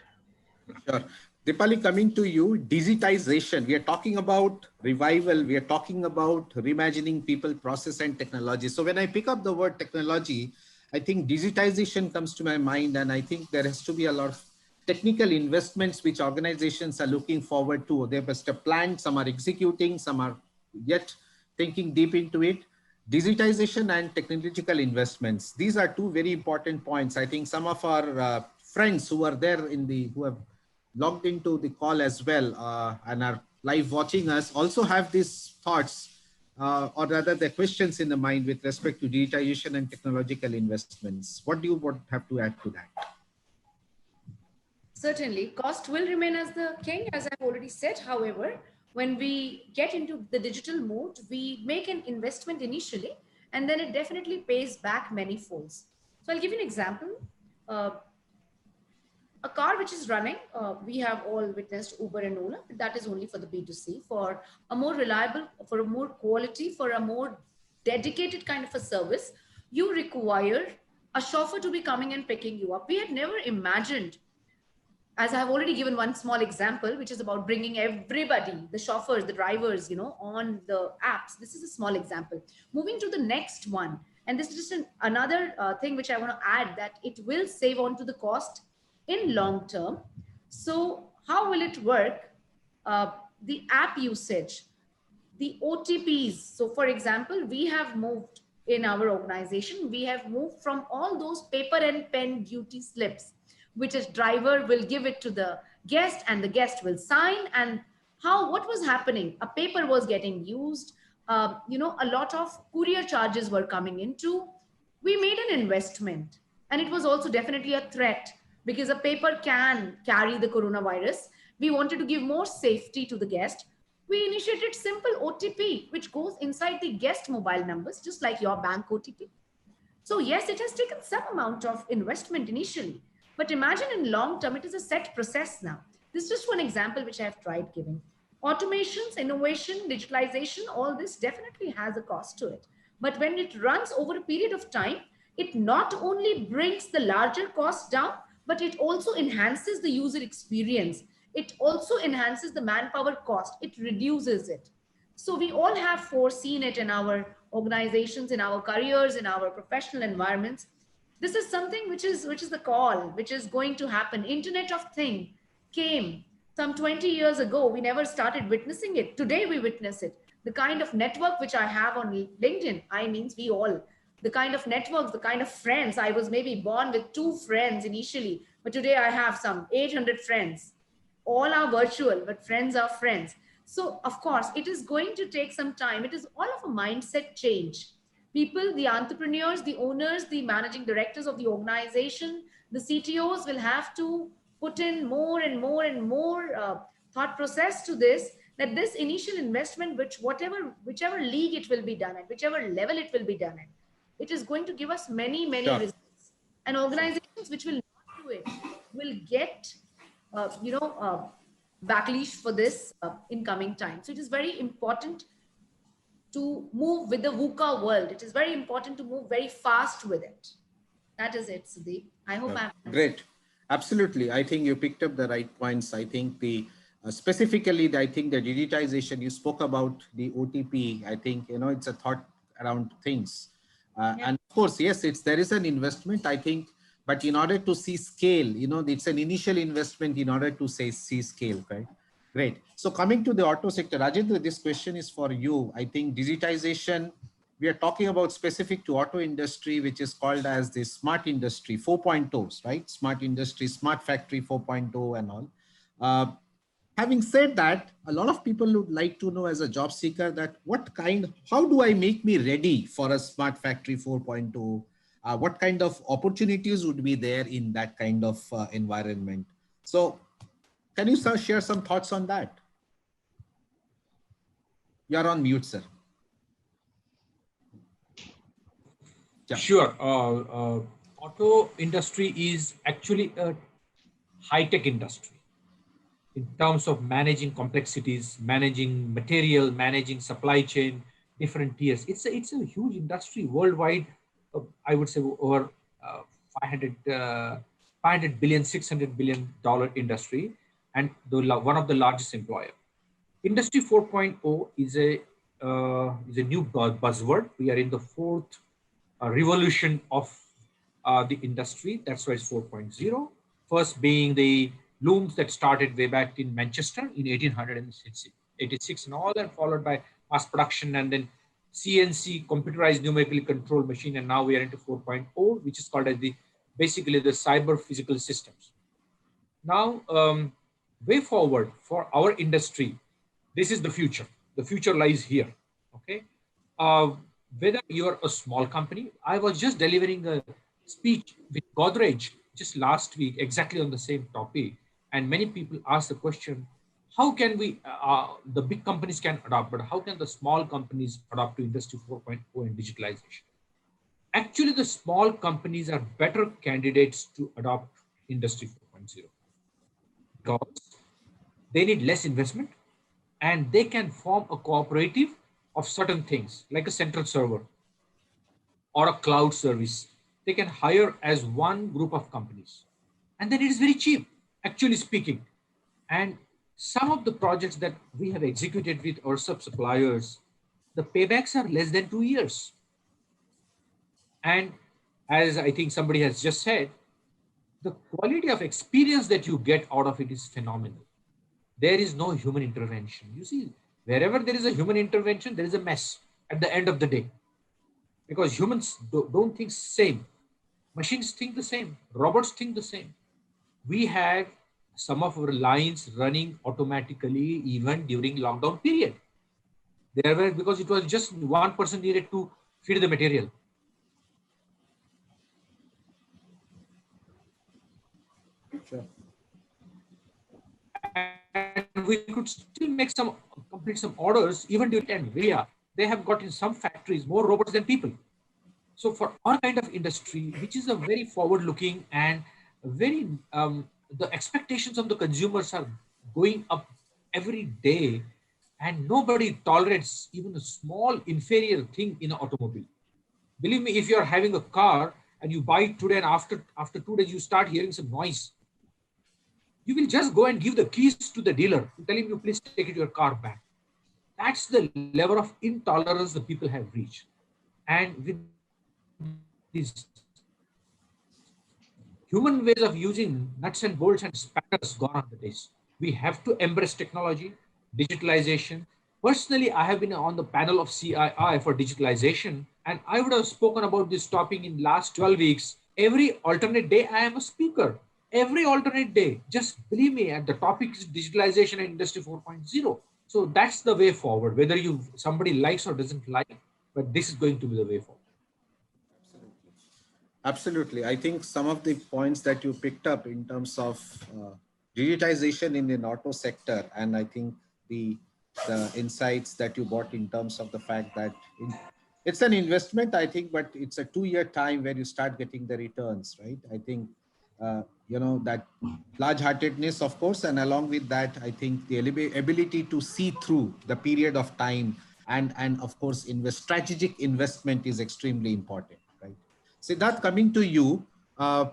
Sure. Dipali, coming to you, digitization. We are talking about revival. We are talking about reimagining people, process, and technology. So when I pick up the word technology, I think digitization comes to my mind, and I think there has to be a lot of technical investments which organizations are looking forward to. They must have planned, some are executing, some are yet thinking deep into it. Digitization and technological investments. These are two very important points. I think some of our friends who are there who have logged into the call as well and are live watching us also have these thoughts or rather the questions in the mind with respect to digitization and technological investments. What do you would have to add to that? Certainly, cost will remain as the king, as I've already said. However, when we get into the digital mode, we make an investment initially, and then it definitely pays back many folds. So I'll give you an example. Uh, a car which is running, we have all witnessed Uber and Ola, but that is only for the B2C. For a more reliable, for a more quality, for a more dedicated kind of a service, you require a chauffeur to be coming and picking you up. We had never imagined, as I've already given one small example, which is about bringing everybody, the chauffeurs, the drivers, on the apps. This is a small example. Moving to the next one, and this is just another thing which I want to add, that it will save on to the cost in long term. So how will it work? The app usage, the OTPs. So, for example, we have moved in our organization, we have moved from all those paper and pen duty slips, which a driver will give it to the guest and the guest will sign. And what was happening? A paper was getting used. A lot of courier charges were coming into. We made an investment, and it was also definitely a threat because a paper can carry the coronavirus. We wanted to give more safety to the guest. We initiated simple OTP, which goes inside the guest mobile numbers, just like your bank OTP. So yes, it has taken some amount of investment initially, but imagine in long term, it is a set process now. This is just one example which I have tried giving. Automations, innovation, digitalization, all this definitely has a cost to it. But when it runs over a period of time, it not only brings the larger cost down, but it also enhances the user experience. It also enhances the manpower cost. It reduces it. So we all have foreseen it in our organizations, in our careers, in our professional environments. This is something which is the call, which is going to happen. Internet of Thing came some 20 years ago. We never started witnessing it. Today we witness it. The kind of network which I have on LinkedIn, I means we all, the kind of networks, the kind of friends. I was maybe born with 2 friends initially, but today I have some 800 friends. All are virtual, but friends are friends. So, of course, it is going to take some time. It is all of a mindset change. People, the entrepreneurs, the owners, the managing directors of the organization, the CTOs will have to put in more and more and more thought process to this, that this initial investment, whichever league it will be done at, whichever level it will be done at, it is going to give us many, many Sure. results. And organizations which will not do it will get, backlash for this in coming time. So it is very important to move with the VUCA world. It is very important to move very fast with it. That is it, Sudeep. I hope I'm Great. Absolutely. I think you picked up the right points. I think specifically, I think the digitization, you spoke about the OTP. I think, it's a thought around things. And of course, yes, there is an investment, I think, but in order to see scale, it's an initial investment in order to see scale, right? Great. So coming to the auto sector, Rajendra, this question is for you. I think digitization, we are talking about specific to auto industry, which is called as the smart industry 4.0, right? Smart industry, smart factory 4.0 and all. Having said that, a lot of people would like to know as a job seeker that how do I make me ready for a smart factory 4.0? What kind of opportunities would be there in that kind of environment? So can you share some thoughts on that? You're on mute, sir. Yeah. Sure. Auto industry is actually a high-tech industry in terms of managing complexities, managing material, managing supply chain, different tiers. It's a huge industry worldwide. I would say over 500 billion, $600 billion industry, and one of the largest employer. Industry 4.0 is a new buzzword. We are in the fourth revolution of the industry. That's why it's 4.0. First being the looms that started way back in Manchester in 1886 and all that, followed by mass production and then CNC, computerized numerically controlled machine. And now we are into 4.0, which is called as basically the cyber physical systems. Now, way forward for our industry, this is the future. The future lies here. Okay. Whether you're a small company, I was just delivering a speech with Godrej just last week, exactly on the same topic. And many people ask the question, how can we, the big companies can adopt, but how can the small companies adopt to Industry 4.0 and digitalization? Actually, the small companies are better candidates to adopt Industry 4.0 because they need less investment and they can form a cooperative of certain things like a central server or a cloud service. They can hire as one group of companies. And then it is very cheap, actually speaking. And some of the projects that we have executed with our sub suppliers, the paybacks are less than 2 years. And as I think somebody has just said, the quality of experience that you get out of it is phenomenal. There is no human intervention. You see, wherever there is a human intervention, there is a mess at the end of the day because humans don't think same. Machines think the same. Robots think the same. We had some of our lines running automatically even during lockdown period. There were because it was just one person needed to feed the material. Sure. And we could still make some complete some orders even during and India. They have got in some factories more robots than people. So for our kind of industry, which is a very forward-looking and very the expectations of the consumers are going up every day, and nobody tolerates even a small inferior thing in an automobile. Believe me, if you are having a car and you buy it today and after 2 days you start hearing some noise, you will just go and give the keys to the dealer to tell him you please take it your car back. That's the level of intolerance the people have reached. And with these human ways of using nuts and bolts and spanners gone on the days. We have to embrace technology, digitalization. Personally, I have been on the panel of CII for digitalization, and I would have spoken about this topic in last 12 weeks. Every alternate day, I am a speaker. Every alternate day, just believe me, and the topic is digitalization and Industry 4.0. So that's the way forward, whether you somebody likes or doesn't like, but this is going to be the way forward. Absolutely. I think some of the points that you picked up in terms of digitization in the auto sector, and I think the insights that you brought in terms of the fact that it's an investment, I think, but it's a 2 year time where you start getting the returns, right? I think that large-heartedness, of course, and along with that, I think the ability to see through the period of time and of course, strategic investment is extremely important, right? Siddharth, coming to you, uh,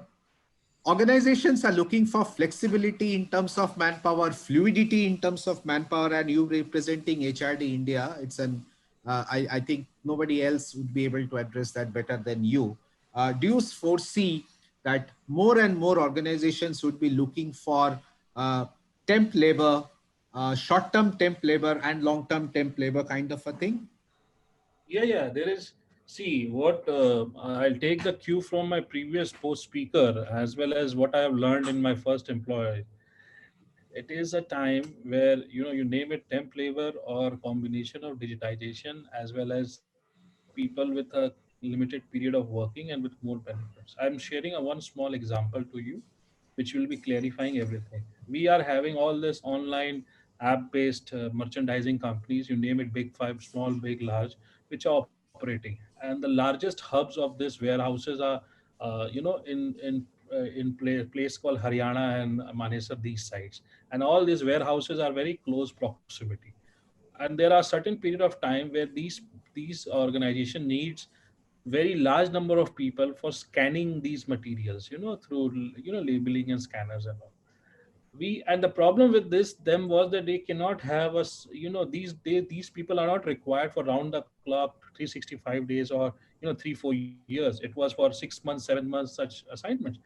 organizations are looking for flexibility in terms of manpower, fluidity in terms of manpower, and you representing HRD India, I think nobody else would be able to address that better than you. Do you foresee that more and more organizations would be looking for uh, temp labor, short-term temp labor and long-term temp labor kind of a thing? Yeah, there is. See, what I'll take the cue from my previous post speaker as well as what I have learned in my first employer. It is a time where you name it temp labor or combination of digitization as well as people with a limited period of working and with more benefits. I'm sharing a one small example to you, which will be clarifying everything. We are having all this online app-based merchandising companies, you name it, big five, small, big, large, which are operating. And the largest hubs of these warehouses are, in place called Haryana and Manesar, these sites. And all these warehouses are very close proximity. And there are certain period of time where these organization needs very large number of people for scanning these materials, through labeling and scanners and all. We and the problem with them was that they cannot have us, these people are not required for round the clock 365 days or 3 4 years. It was for 6 months, 7 months, such assignments.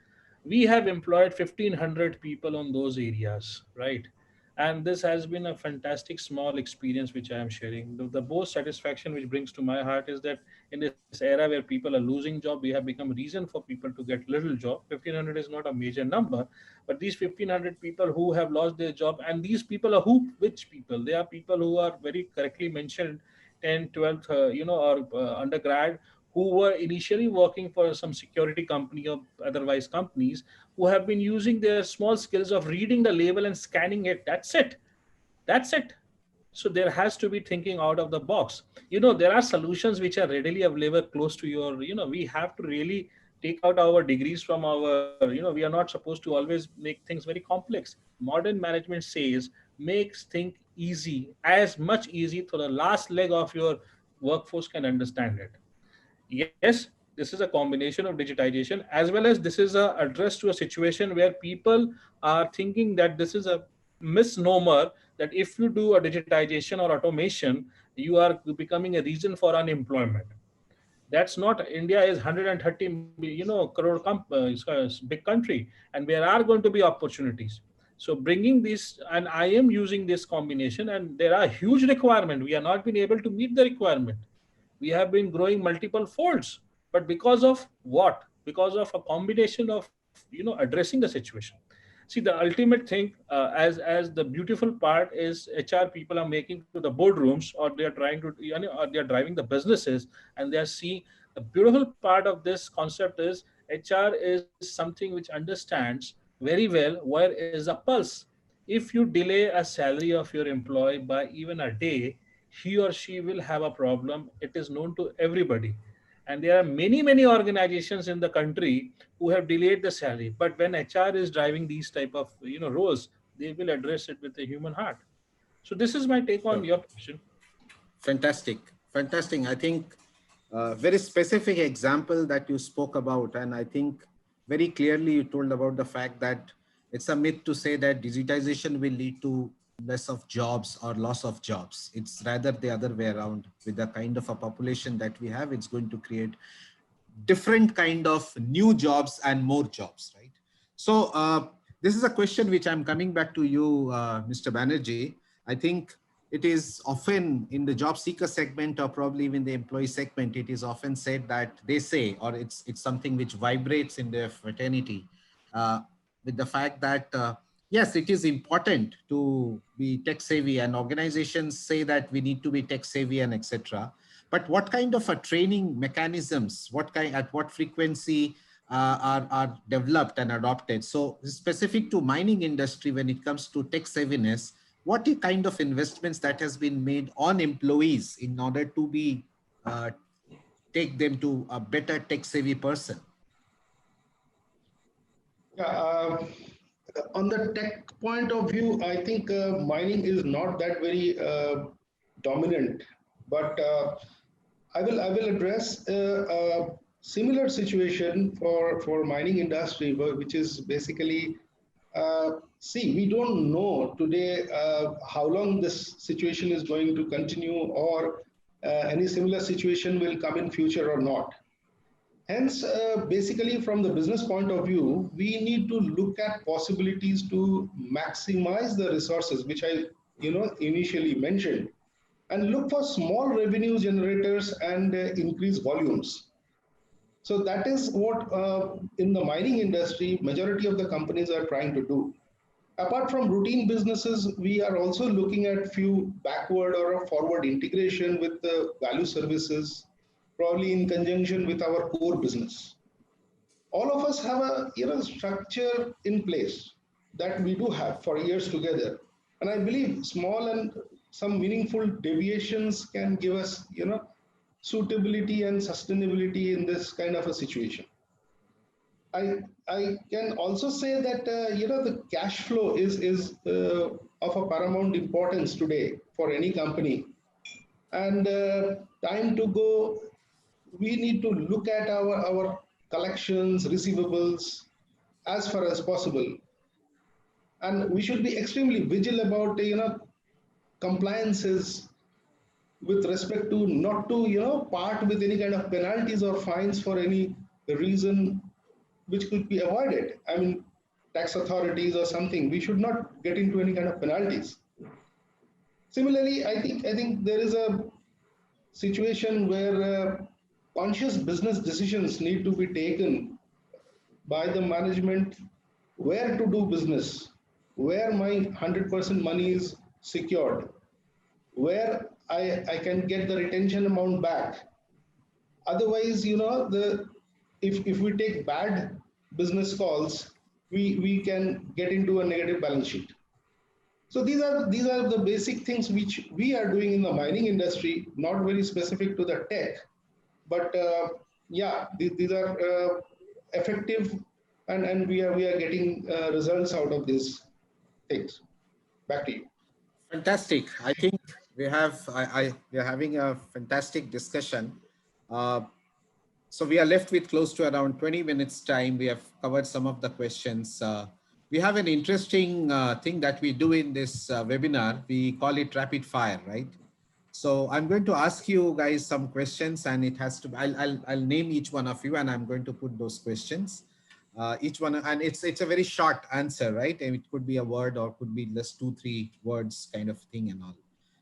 We have employed 1,500 people on those areas, right? And this has been a fantastic small experience which I am sharing. The most satisfaction which brings to my heart is that in this era where people are losing job, we have become a reason for people to get little job. 1,500 is not a major number, but these 1,500 people who have lost their job, and these people are which people? They are people who are very correctly mentioned 10, 12, or undergrad, who were initially working for some security company or otherwise companies, who have been using their small skills of reading the label and scanning it. That's it. That's it. So there has to be thinking out of the box. There are solutions which are readily available close to your, we have to really take out our degrees from our, we are not supposed to always make things very complex. Modern management says makes things easy, as much easy so the last leg of your workforce can understand it. Yes, this is a combination of digitization as well as this is a address to a situation where people are thinking that this is a misnomer, that if you do a digitization or automation, you are becoming a reason for unemployment. That's not. India is 130 crore big country, and there are going to be opportunities. So bringing this, and I am using this combination, and there are huge requirement. We are not been able to meet the requirement. We have been growing multiple folds, but because of what? Because of a combination of addressing the situation. See, the ultimate thing, as the beautiful part is HR people are making to the boardrooms, or they are trying to, or they are driving the businesses, and they are seeing the beautiful part of this concept is HR is something which understands very well where is a pulse. If you delay a salary of your employee by even a day, he or she will have a problem. It is known to everybody. And there are many organizations in the country who have delayed the salary. But when HR is driving these type of roles, they will address it with a human heart. So this is my take on your question. Fantastic. Fantastic. I think very specific example that you spoke about. And I think very clearly you told about the fact that it's a myth to say that digitization will lead to less of jobs or loss of jobs. It's rather the other way around. With the kind of a population that we have, it's going to create different kind of new jobs and more jobs, right? So this is a question which I'm coming back to you, Mr. Banerjee. I think it is often in the job seeker segment or probably even the employee segment, it is often said that they say, or it's something which vibrates in their fraternity, uh, with the fact that yes, it is important to be tech savvy, and organizations say that we need to be tech savvy and etc. But what kind of a training mechanisms, at what frequency are developed and adopted? So specific to mining industry, when it comes to tech savviness, what the kind of investments that has been made on employees in order to be take them to a better tech savvy person? Yeah, on the tech point of view, I think mining is not that very dominant, but I will address a similar situation for mining industry, which is basically see, we don't know today how long this situation is going to continue, or any similar situation will come in future or not. Hence, basically, from the business point of view, we need to look at possibilities to maximize the resources, which I initially mentioned, and look for small revenue generators and increase volumes. So that is what in the mining industry, majority of the companies are trying to do. Apart from routine businesses, we are also looking at few backward or a forward integration with the value services, probably in conjunction with our core business. All of us have a structure in place that we do have for years together, and I believe small and some meaningful deviations can give us suitability and sustainability in this kind of a situation. I can also say that the cash flow is of a paramount importance today for any company, and time to go. We need to look at our collections, receivables as far as possible, and we should be extremely vigilant about compliances with respect to not to part with any kind of penalties or fines for any reason which could be avoided. I mean, tax authorities or something. We should not get into any kind of penalties. Similarly, I think there is a situation where conscious business decisions need to be taken by the management, where to do business, where my 100% money is secured, where I can get the retention amount back. Otherwise, the if we take bad business calls, we can get into a negative balance sheet. So these are the basic things which we are doing in the mining industry, not very specific to the tech, but yeah, these are effective, and we are getting results out of these things. Back to you. Fantastic. I think we are having a fantastic discussion. Uh, so we are left with close to around 20 minutes time. We have covered some of the questions. We have an interesting thing that we do in this webinar. We call it rapid fire, right? So I'm going to ask you guys some questions, and it has to, I'll name each one of you, and I'm going to put those questions. Each one, and it's a very short answer, right? And it could be a word or could be just 2-3 words kind of thing and all.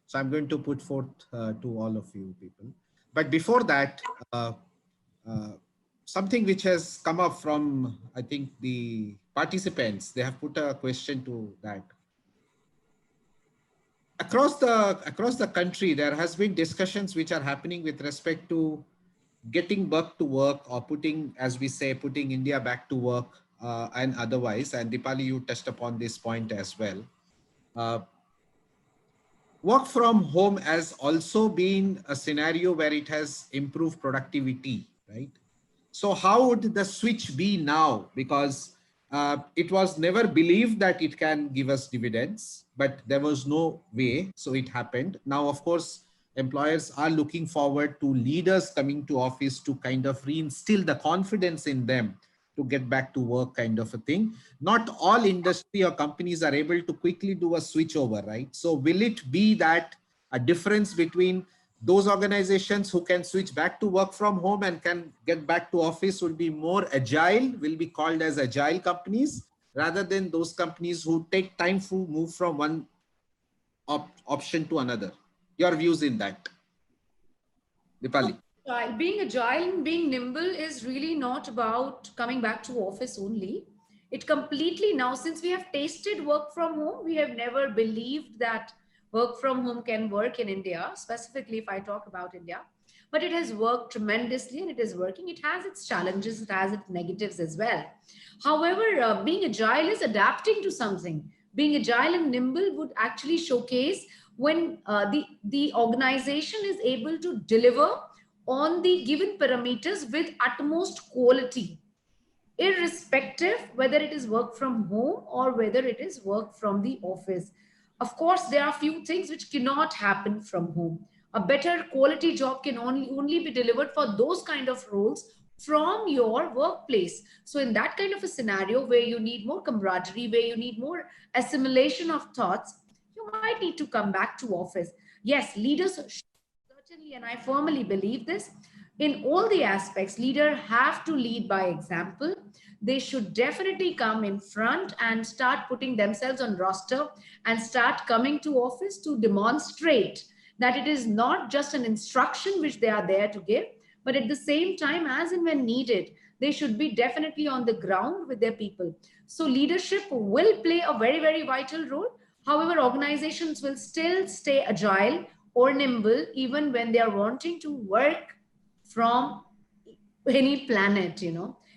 So I'm going to put forth to all of you people. But before that, uh, something which has come up from, I think, the participants, they have put a question to that. Across the country, there has been discussions which are happening with respect to getting back to work, or putting, as we say, putting India back to work, and otherwise. And Deepali, you touched upon this point as well. Uh, Work from home has also been a scenario where it has improved productivity, right? So how would the switch be now? Because it was never believed that it can give us dividends, but there was no way. So it happened. Now, of course, employers are looking forward to leaders coming to office to kind of reinstill the confidence in them to get back to work, kind of a thing. Not all industry or companies are able to quickly do a switch over, right? So will it be that a difference between those organizations who can switch back to work from home and can get back to office will be more agile, will be called as agile companies, rather than those companies who take time to move from one option to another? Your views in that, Dipali? Being agile and being nimble is really not about coming back to office only. It completely, now, since we have tasted work from home, we have never believed that work from home can work in India, specifically if I talk about India. But it has worked tremendously and it is working. It has its challenges, it has its negatives as well. However, being agile is adapting to something. Being agile and nimble would actually showcase when the organization is able to deliver on the given parameters with utmost quality, irrespective whether it is work from home or whether it is work from the office. Of course, there are few things which cannot happen from home. A better quality job can only be delivered for those kind of roles from your workplace. So in that kind of a scenario where you need more camaraderie, where you need more assimilation of thoughts, you might need to come back to office. Yes, leaders certainly, and I firmly believe this, in all the aspects, leaders have to lead by example. They should definitely come in front and start putting themselves on roster and start coming to office to demonstrate that it is not just an instruction which they are there to give, but at the same time, as and when needed, they should be definitely on the ground with their people. So leadership will play a very, very vital role. However, organizations will still stay agile or nimble even when they are wanting to work from any planet.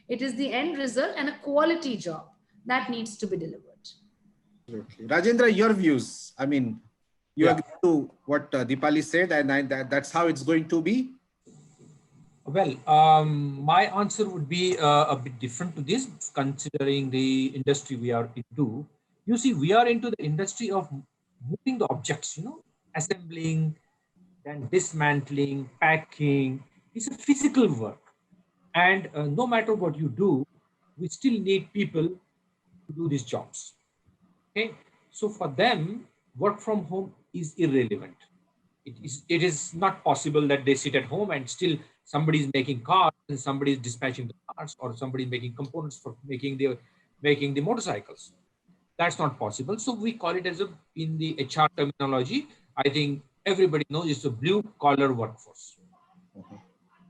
It is the end result and a quality job that needs to be delivered. Absolutely. Rajendra, your views. I mean, you Yeah. agree to what Deepali said, and that's how it's going to be? Well, my answer would be a bit different to this, considering the industry we are into. You see, we are into the industry of moving the objects, assembling, then dismantling, packing. It's a physical work. And no matter what you do, we still need people to do these jobs. Okay. So for them, work from home is irrelevant. It is not possible that they sit at home and still somebody is making cars and somebody is dispatching the cars, or somebody is making components for making the motorcycles. That's not possible. So we call it as a, in the HR terminology, I think everybody knows it's a blue collar workforce.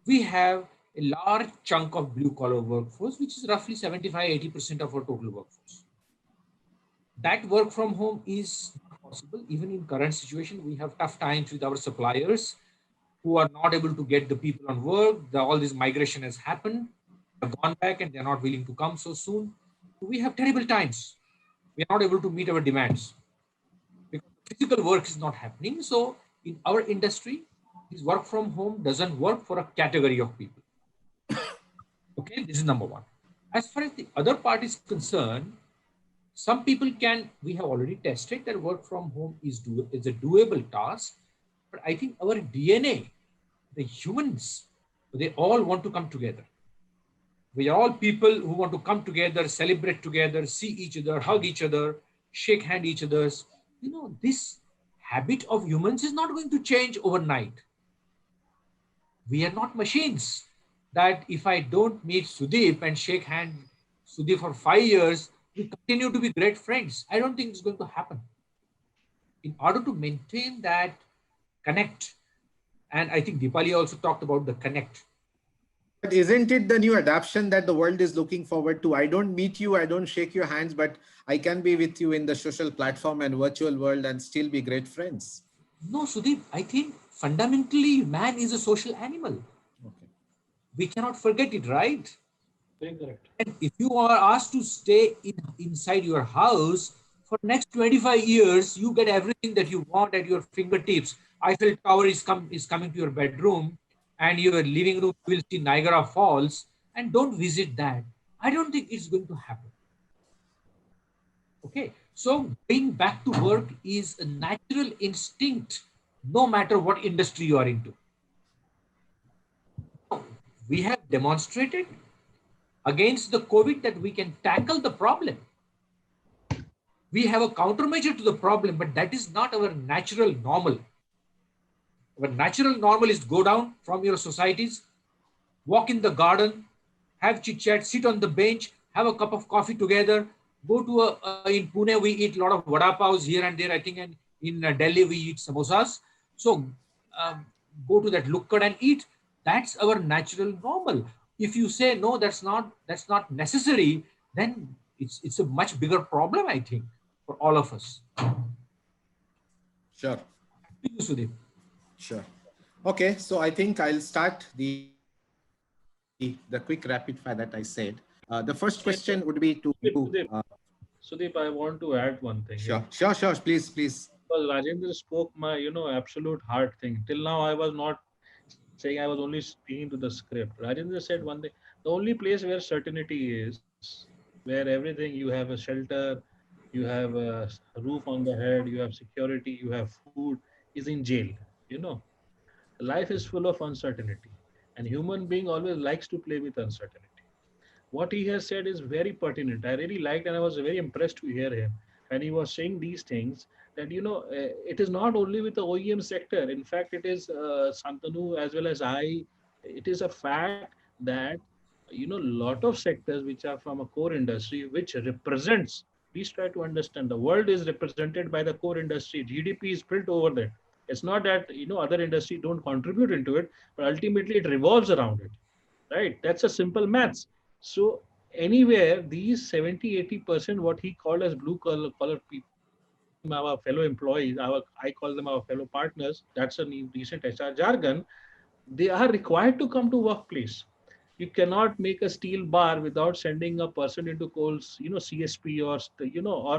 We have a large chunk of blue collar workforce, which is roughly 75-80% of our total workforce. That work from home is not possible. Even in current situation, we have tough times with our suppliers who are not able to get the people on work. All this migration has happened, have gone back, and they're not willing to come so soon. We have terrible times. We are not able to meet our demands. physical work is not happening. So in our industry, this work from home doesn't work for a category of people. Okay, this is number one. As far as the other part is concerned, some people can, we have already tested that work from home is a doable task, but I think our DNA, the humans, they all want to come together. We are all people who want to come together, celebrate together, see each other, hug each other, shake hand each other's. This habit of humans is not going to change overnight. We are not machines that if I don't meet Sudeep and shake hand Sudeep for 5 years, we continue to be great friends. I don't think it's going to happen. In order to maintain that connect, and I think Deepali also talked about the connect. But isn't it the new adaptation that the world is looking forward to? I don't meet you, I don't shake your hands, but I can be with you in the social platform and virtual world and still be great friends. No, Sudeep, I think fundamentally man is a social animal. Okay. We cannot forget it, right? Very correct. And if you are asked to stay inside your house for next 25 years, you get everything that you want at your fingertips. Eiffel Tower is coming to your bedroom, and your living room will see Niagara Falls, and don't visit that. I don't think it's going to happen. Okay, so going back to work is a natural instinct, no matter what industry you are into. We have demonstrated against the COVID that we can tackle the problem. We have a countermeasure to the problem, but that is not our natural normal. Our natural normal is go down from your societies, walk in the garden, have chit chat, sit on the bench, have a cup of coffee together, go to in Pune, we eat a lot of vada pavs here and there, I think, and in Delhi, we eat samosas. So go to that lukkad and eat. That's our natural normal. If you say, no, that's not necessary, then it's a much bigger problem, I think, for all of us. Sure. To you, Sudeep. Sure. Okay, so I think I'll start the quick rapid fire that I said. The first question would be to you. Sudeep, I want to add one thing here. Sure. Please, please. Because Rajendra spoke my, absolute heart thing. Till now, I was not saying, I was only speaking to the script. Rajendra said one thing: the only place where certainty is, where everything you have a shelter, you have a roof on the head, you have security, you have food, is in jail. You know, life is full of uncertainty, and human being always likes to play with uncertainty. What he has said is very pertinent. I really liked, and I was very impressed to hear him when he was saying these things. That it is not only with the OEM sector. In fact, it is Shantanu as well as I. It is a fact that lot of sectors which are from a core industry which represents. Please try to understand. The world is represented by the core industry. GDP is built over there. It's not that other industry don't contribute into it, but ultimately it revolves around it, right? That's a simple maths. So anywhere these 70-80% what he called as blue collar people, I call them our fellow employees, I call them our fellow partners, that's a recent HR jargon. They are required to come to workplace. You cannot make a steel bar without sending a person into coals, CSP, or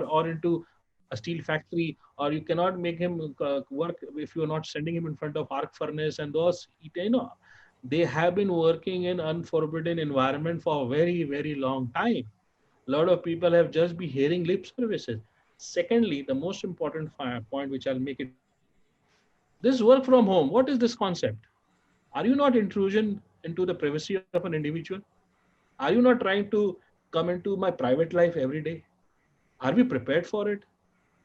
or into a steel factory, or you cannot make him work if you're not sending him in front of arc furnace and those. They have been working in unforbidden environment for a very, very long time. A lot of people have just been hearing lip services. Secondly, the most important point, which I'll make it very quick, this work from home, what is this concept? Are you not intrusion into the privacy of an individual? Are you not trying to come into my private life every day? Are we prepared for it?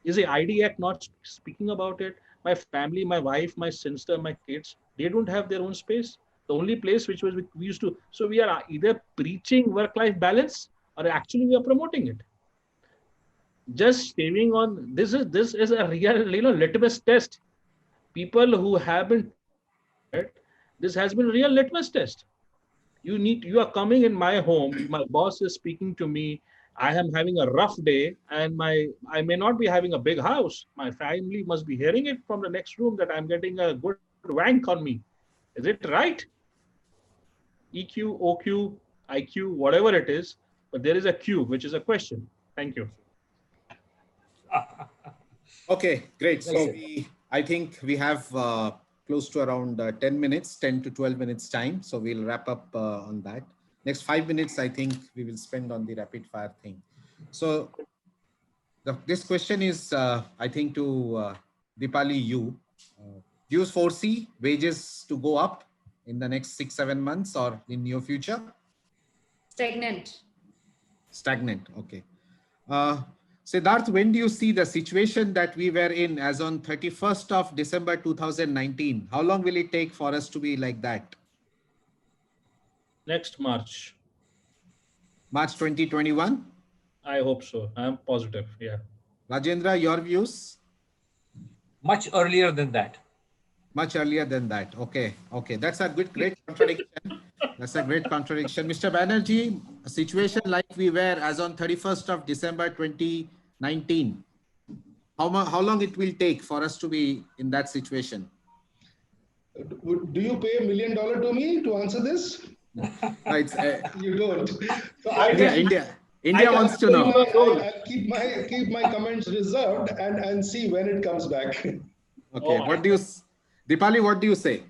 Is the ID Act not speaking about it? My family, my wife, my sister, my kids, they don't have their own space. The only place which was we used to. So we are either preaching work-life balance or actually we are promoting it. Just saving on this is a real litmus test. People who have been tested for it, this has been a real litmus test. You are coming in my home, my boss is speaking to me, I am having a rough day, and I may not be having a big house, my family must be hearing it from the next room that I'm getting a good wank on me. Is it right? EQ, OQ, IQ, whatever it is, but there is a Q which is a question. Thank you. Okay, great. Well So said. I think we have close to around 10 minutes, 10 to 12 minutes time. So we'll wrap up on that. Next 5 minutes, I think we will spend on the rapid fire thing. So this question is, I think, to Deepali, you. Do you foresee wages to go up in the next 6, 7 months or in near future? Stagnant. Stagnant. Okay. Uh, Siddharth, when do you see the situation that we were in as on 31st of December 2019? How long will it take for us to be like that? Next March. March 2021? I hope so. I'm positive. Yeah. Rajendra, your views? Much earlier than that. Much earlier than that. Okay. Okay. That's a great contradiction. That's a great contradiction. Mr. Banerjee, a situation like we were as on 31st of December 2019. How long it will take for us to be in that situation? Do you pay $1 million to me to answer this? No, it's You don't. So India. I India can wants to play know. your role. I'll keep my comments reserved and see when it comes back. Okay, Oh, what do you, Deepali, what do you say?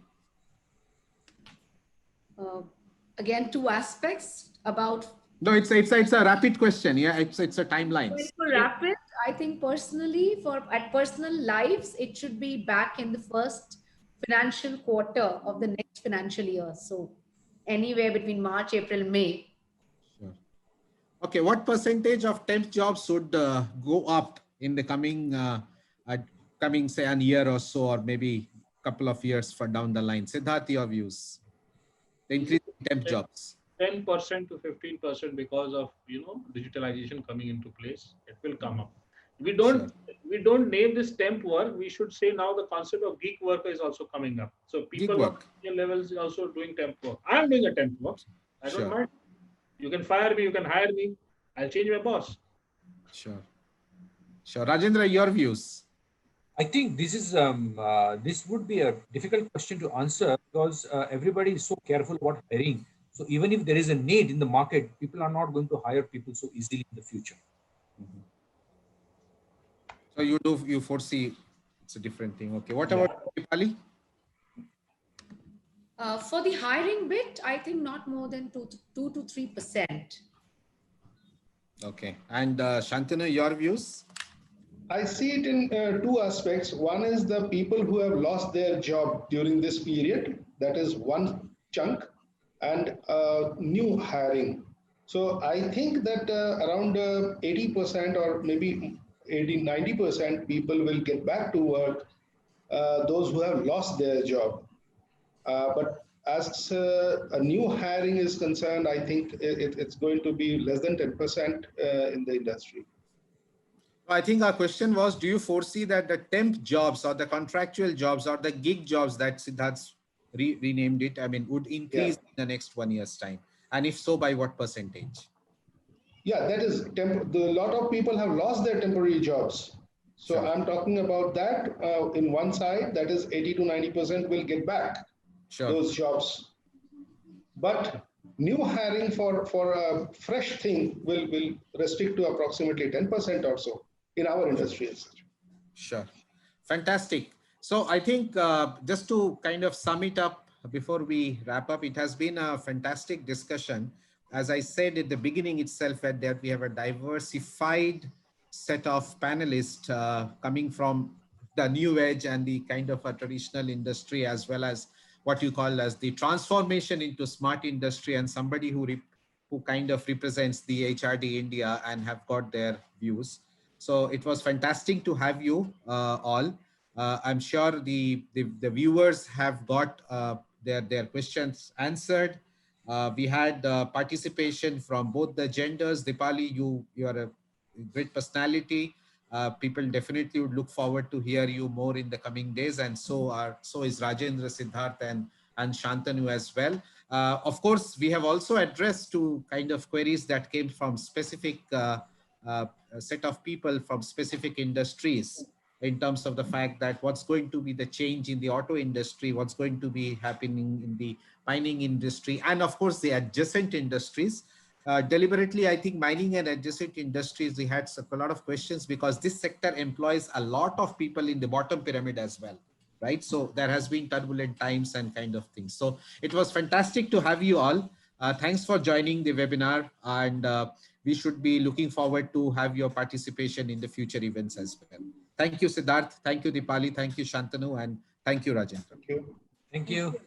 Again, two aspects about. No, it's a rapid question. Yeah, it's a Well, timelines. for rapid, I think personally, for at personal lives, it should be back in the first financial quarter of the next financial year. So anywhere between March, April, May. Sure. Okay, what percentage of temp jobs should go up in the coming say a year or so, or maybe a couple of years for down the line? Siddharth, your views. The increase in temp jobs. 10% to 15% because of digitalization coming into place. It will come up. We Sure. don't name this temp work. We should say now the concept of gig worker is also coming up. So Gig people on work. senior levels is also doing temp work. I am doing a temp work. I don't Sure. mind. You can fire me. You can hire me. I'll change my boss. Sure. Sure. Rajendra, your views. I think this would be a difficult question to answer because everybody is so careful about hiring. So even if there is a need in the market, people are not going to hire people so easily in the future. So you foresee it's a different thing. Okay. What Yeah. about Deepali? For the hiring bit, I think not more than 2 to 3%. Okay. And Shantanu, your views? I see it in two aspects. One is the people who have lost their job during this period. That is one chunk, and new hiring. So I think that around 80% or maybe 80-90% people will get back to work, those who have lost their job. But as a new hiring is concerned, I think it's going to be less than 10% in the industry. I think our question was, do you foresee that the temp jobs or the contractual jobs or the gig jobs that Siddharth renamed it, I mean, would increase in the next 1 year's time? And if so, by what percentage? Yeah, that is a lot of people have lost their temporary jobs. So Sure. I'm talking about that in one side, that is 80 to 90% will get back those jobs. But new hiring for a fresh thing will restrict to approximately 10% or so in our industry as such. Sure. Fantastic. So I think just to kind of sum it up before we wrap up, it has been a fantastic discussion. As I said at the beginning itself, that we have a diversified set of panelists coming from the new age and the kind of a traditional industry, as well as what you call as the transformation into smart industry, and somebody who kind of represents the HRD India and have got their views. So it was fantastic to have you all. I'm sure the viewers have got their questions answered. We had participation from both the genders. Deepali, you are a great personality. People definitely would look forward to hear you more in the coming days, and so is Rajendra, Siddhartha, and Shantanu as well. Of course, we have also addressed two kind of queries that came from specific a set of people from specific industries, in terms of the fact that what's going to be the change in the auto industry, what's going to be happening in the mining industry, and of course the adjacent industries. Deliberately, I think mining and adjacent industries, we had a lot of questions because this sector employs a lot of people in the bottom pyramid as well, right? So there has been turbulent times and kind of things. So it was fantastic to have you all. Thanks for joining the webinar, and we should be looking forward to have your participation in the future events as well. Thank you, Siddharth. Thank you, Deepali. Thank you, Shantanu, and thank you, Rajendra. Thank you. Thank Thank you. you.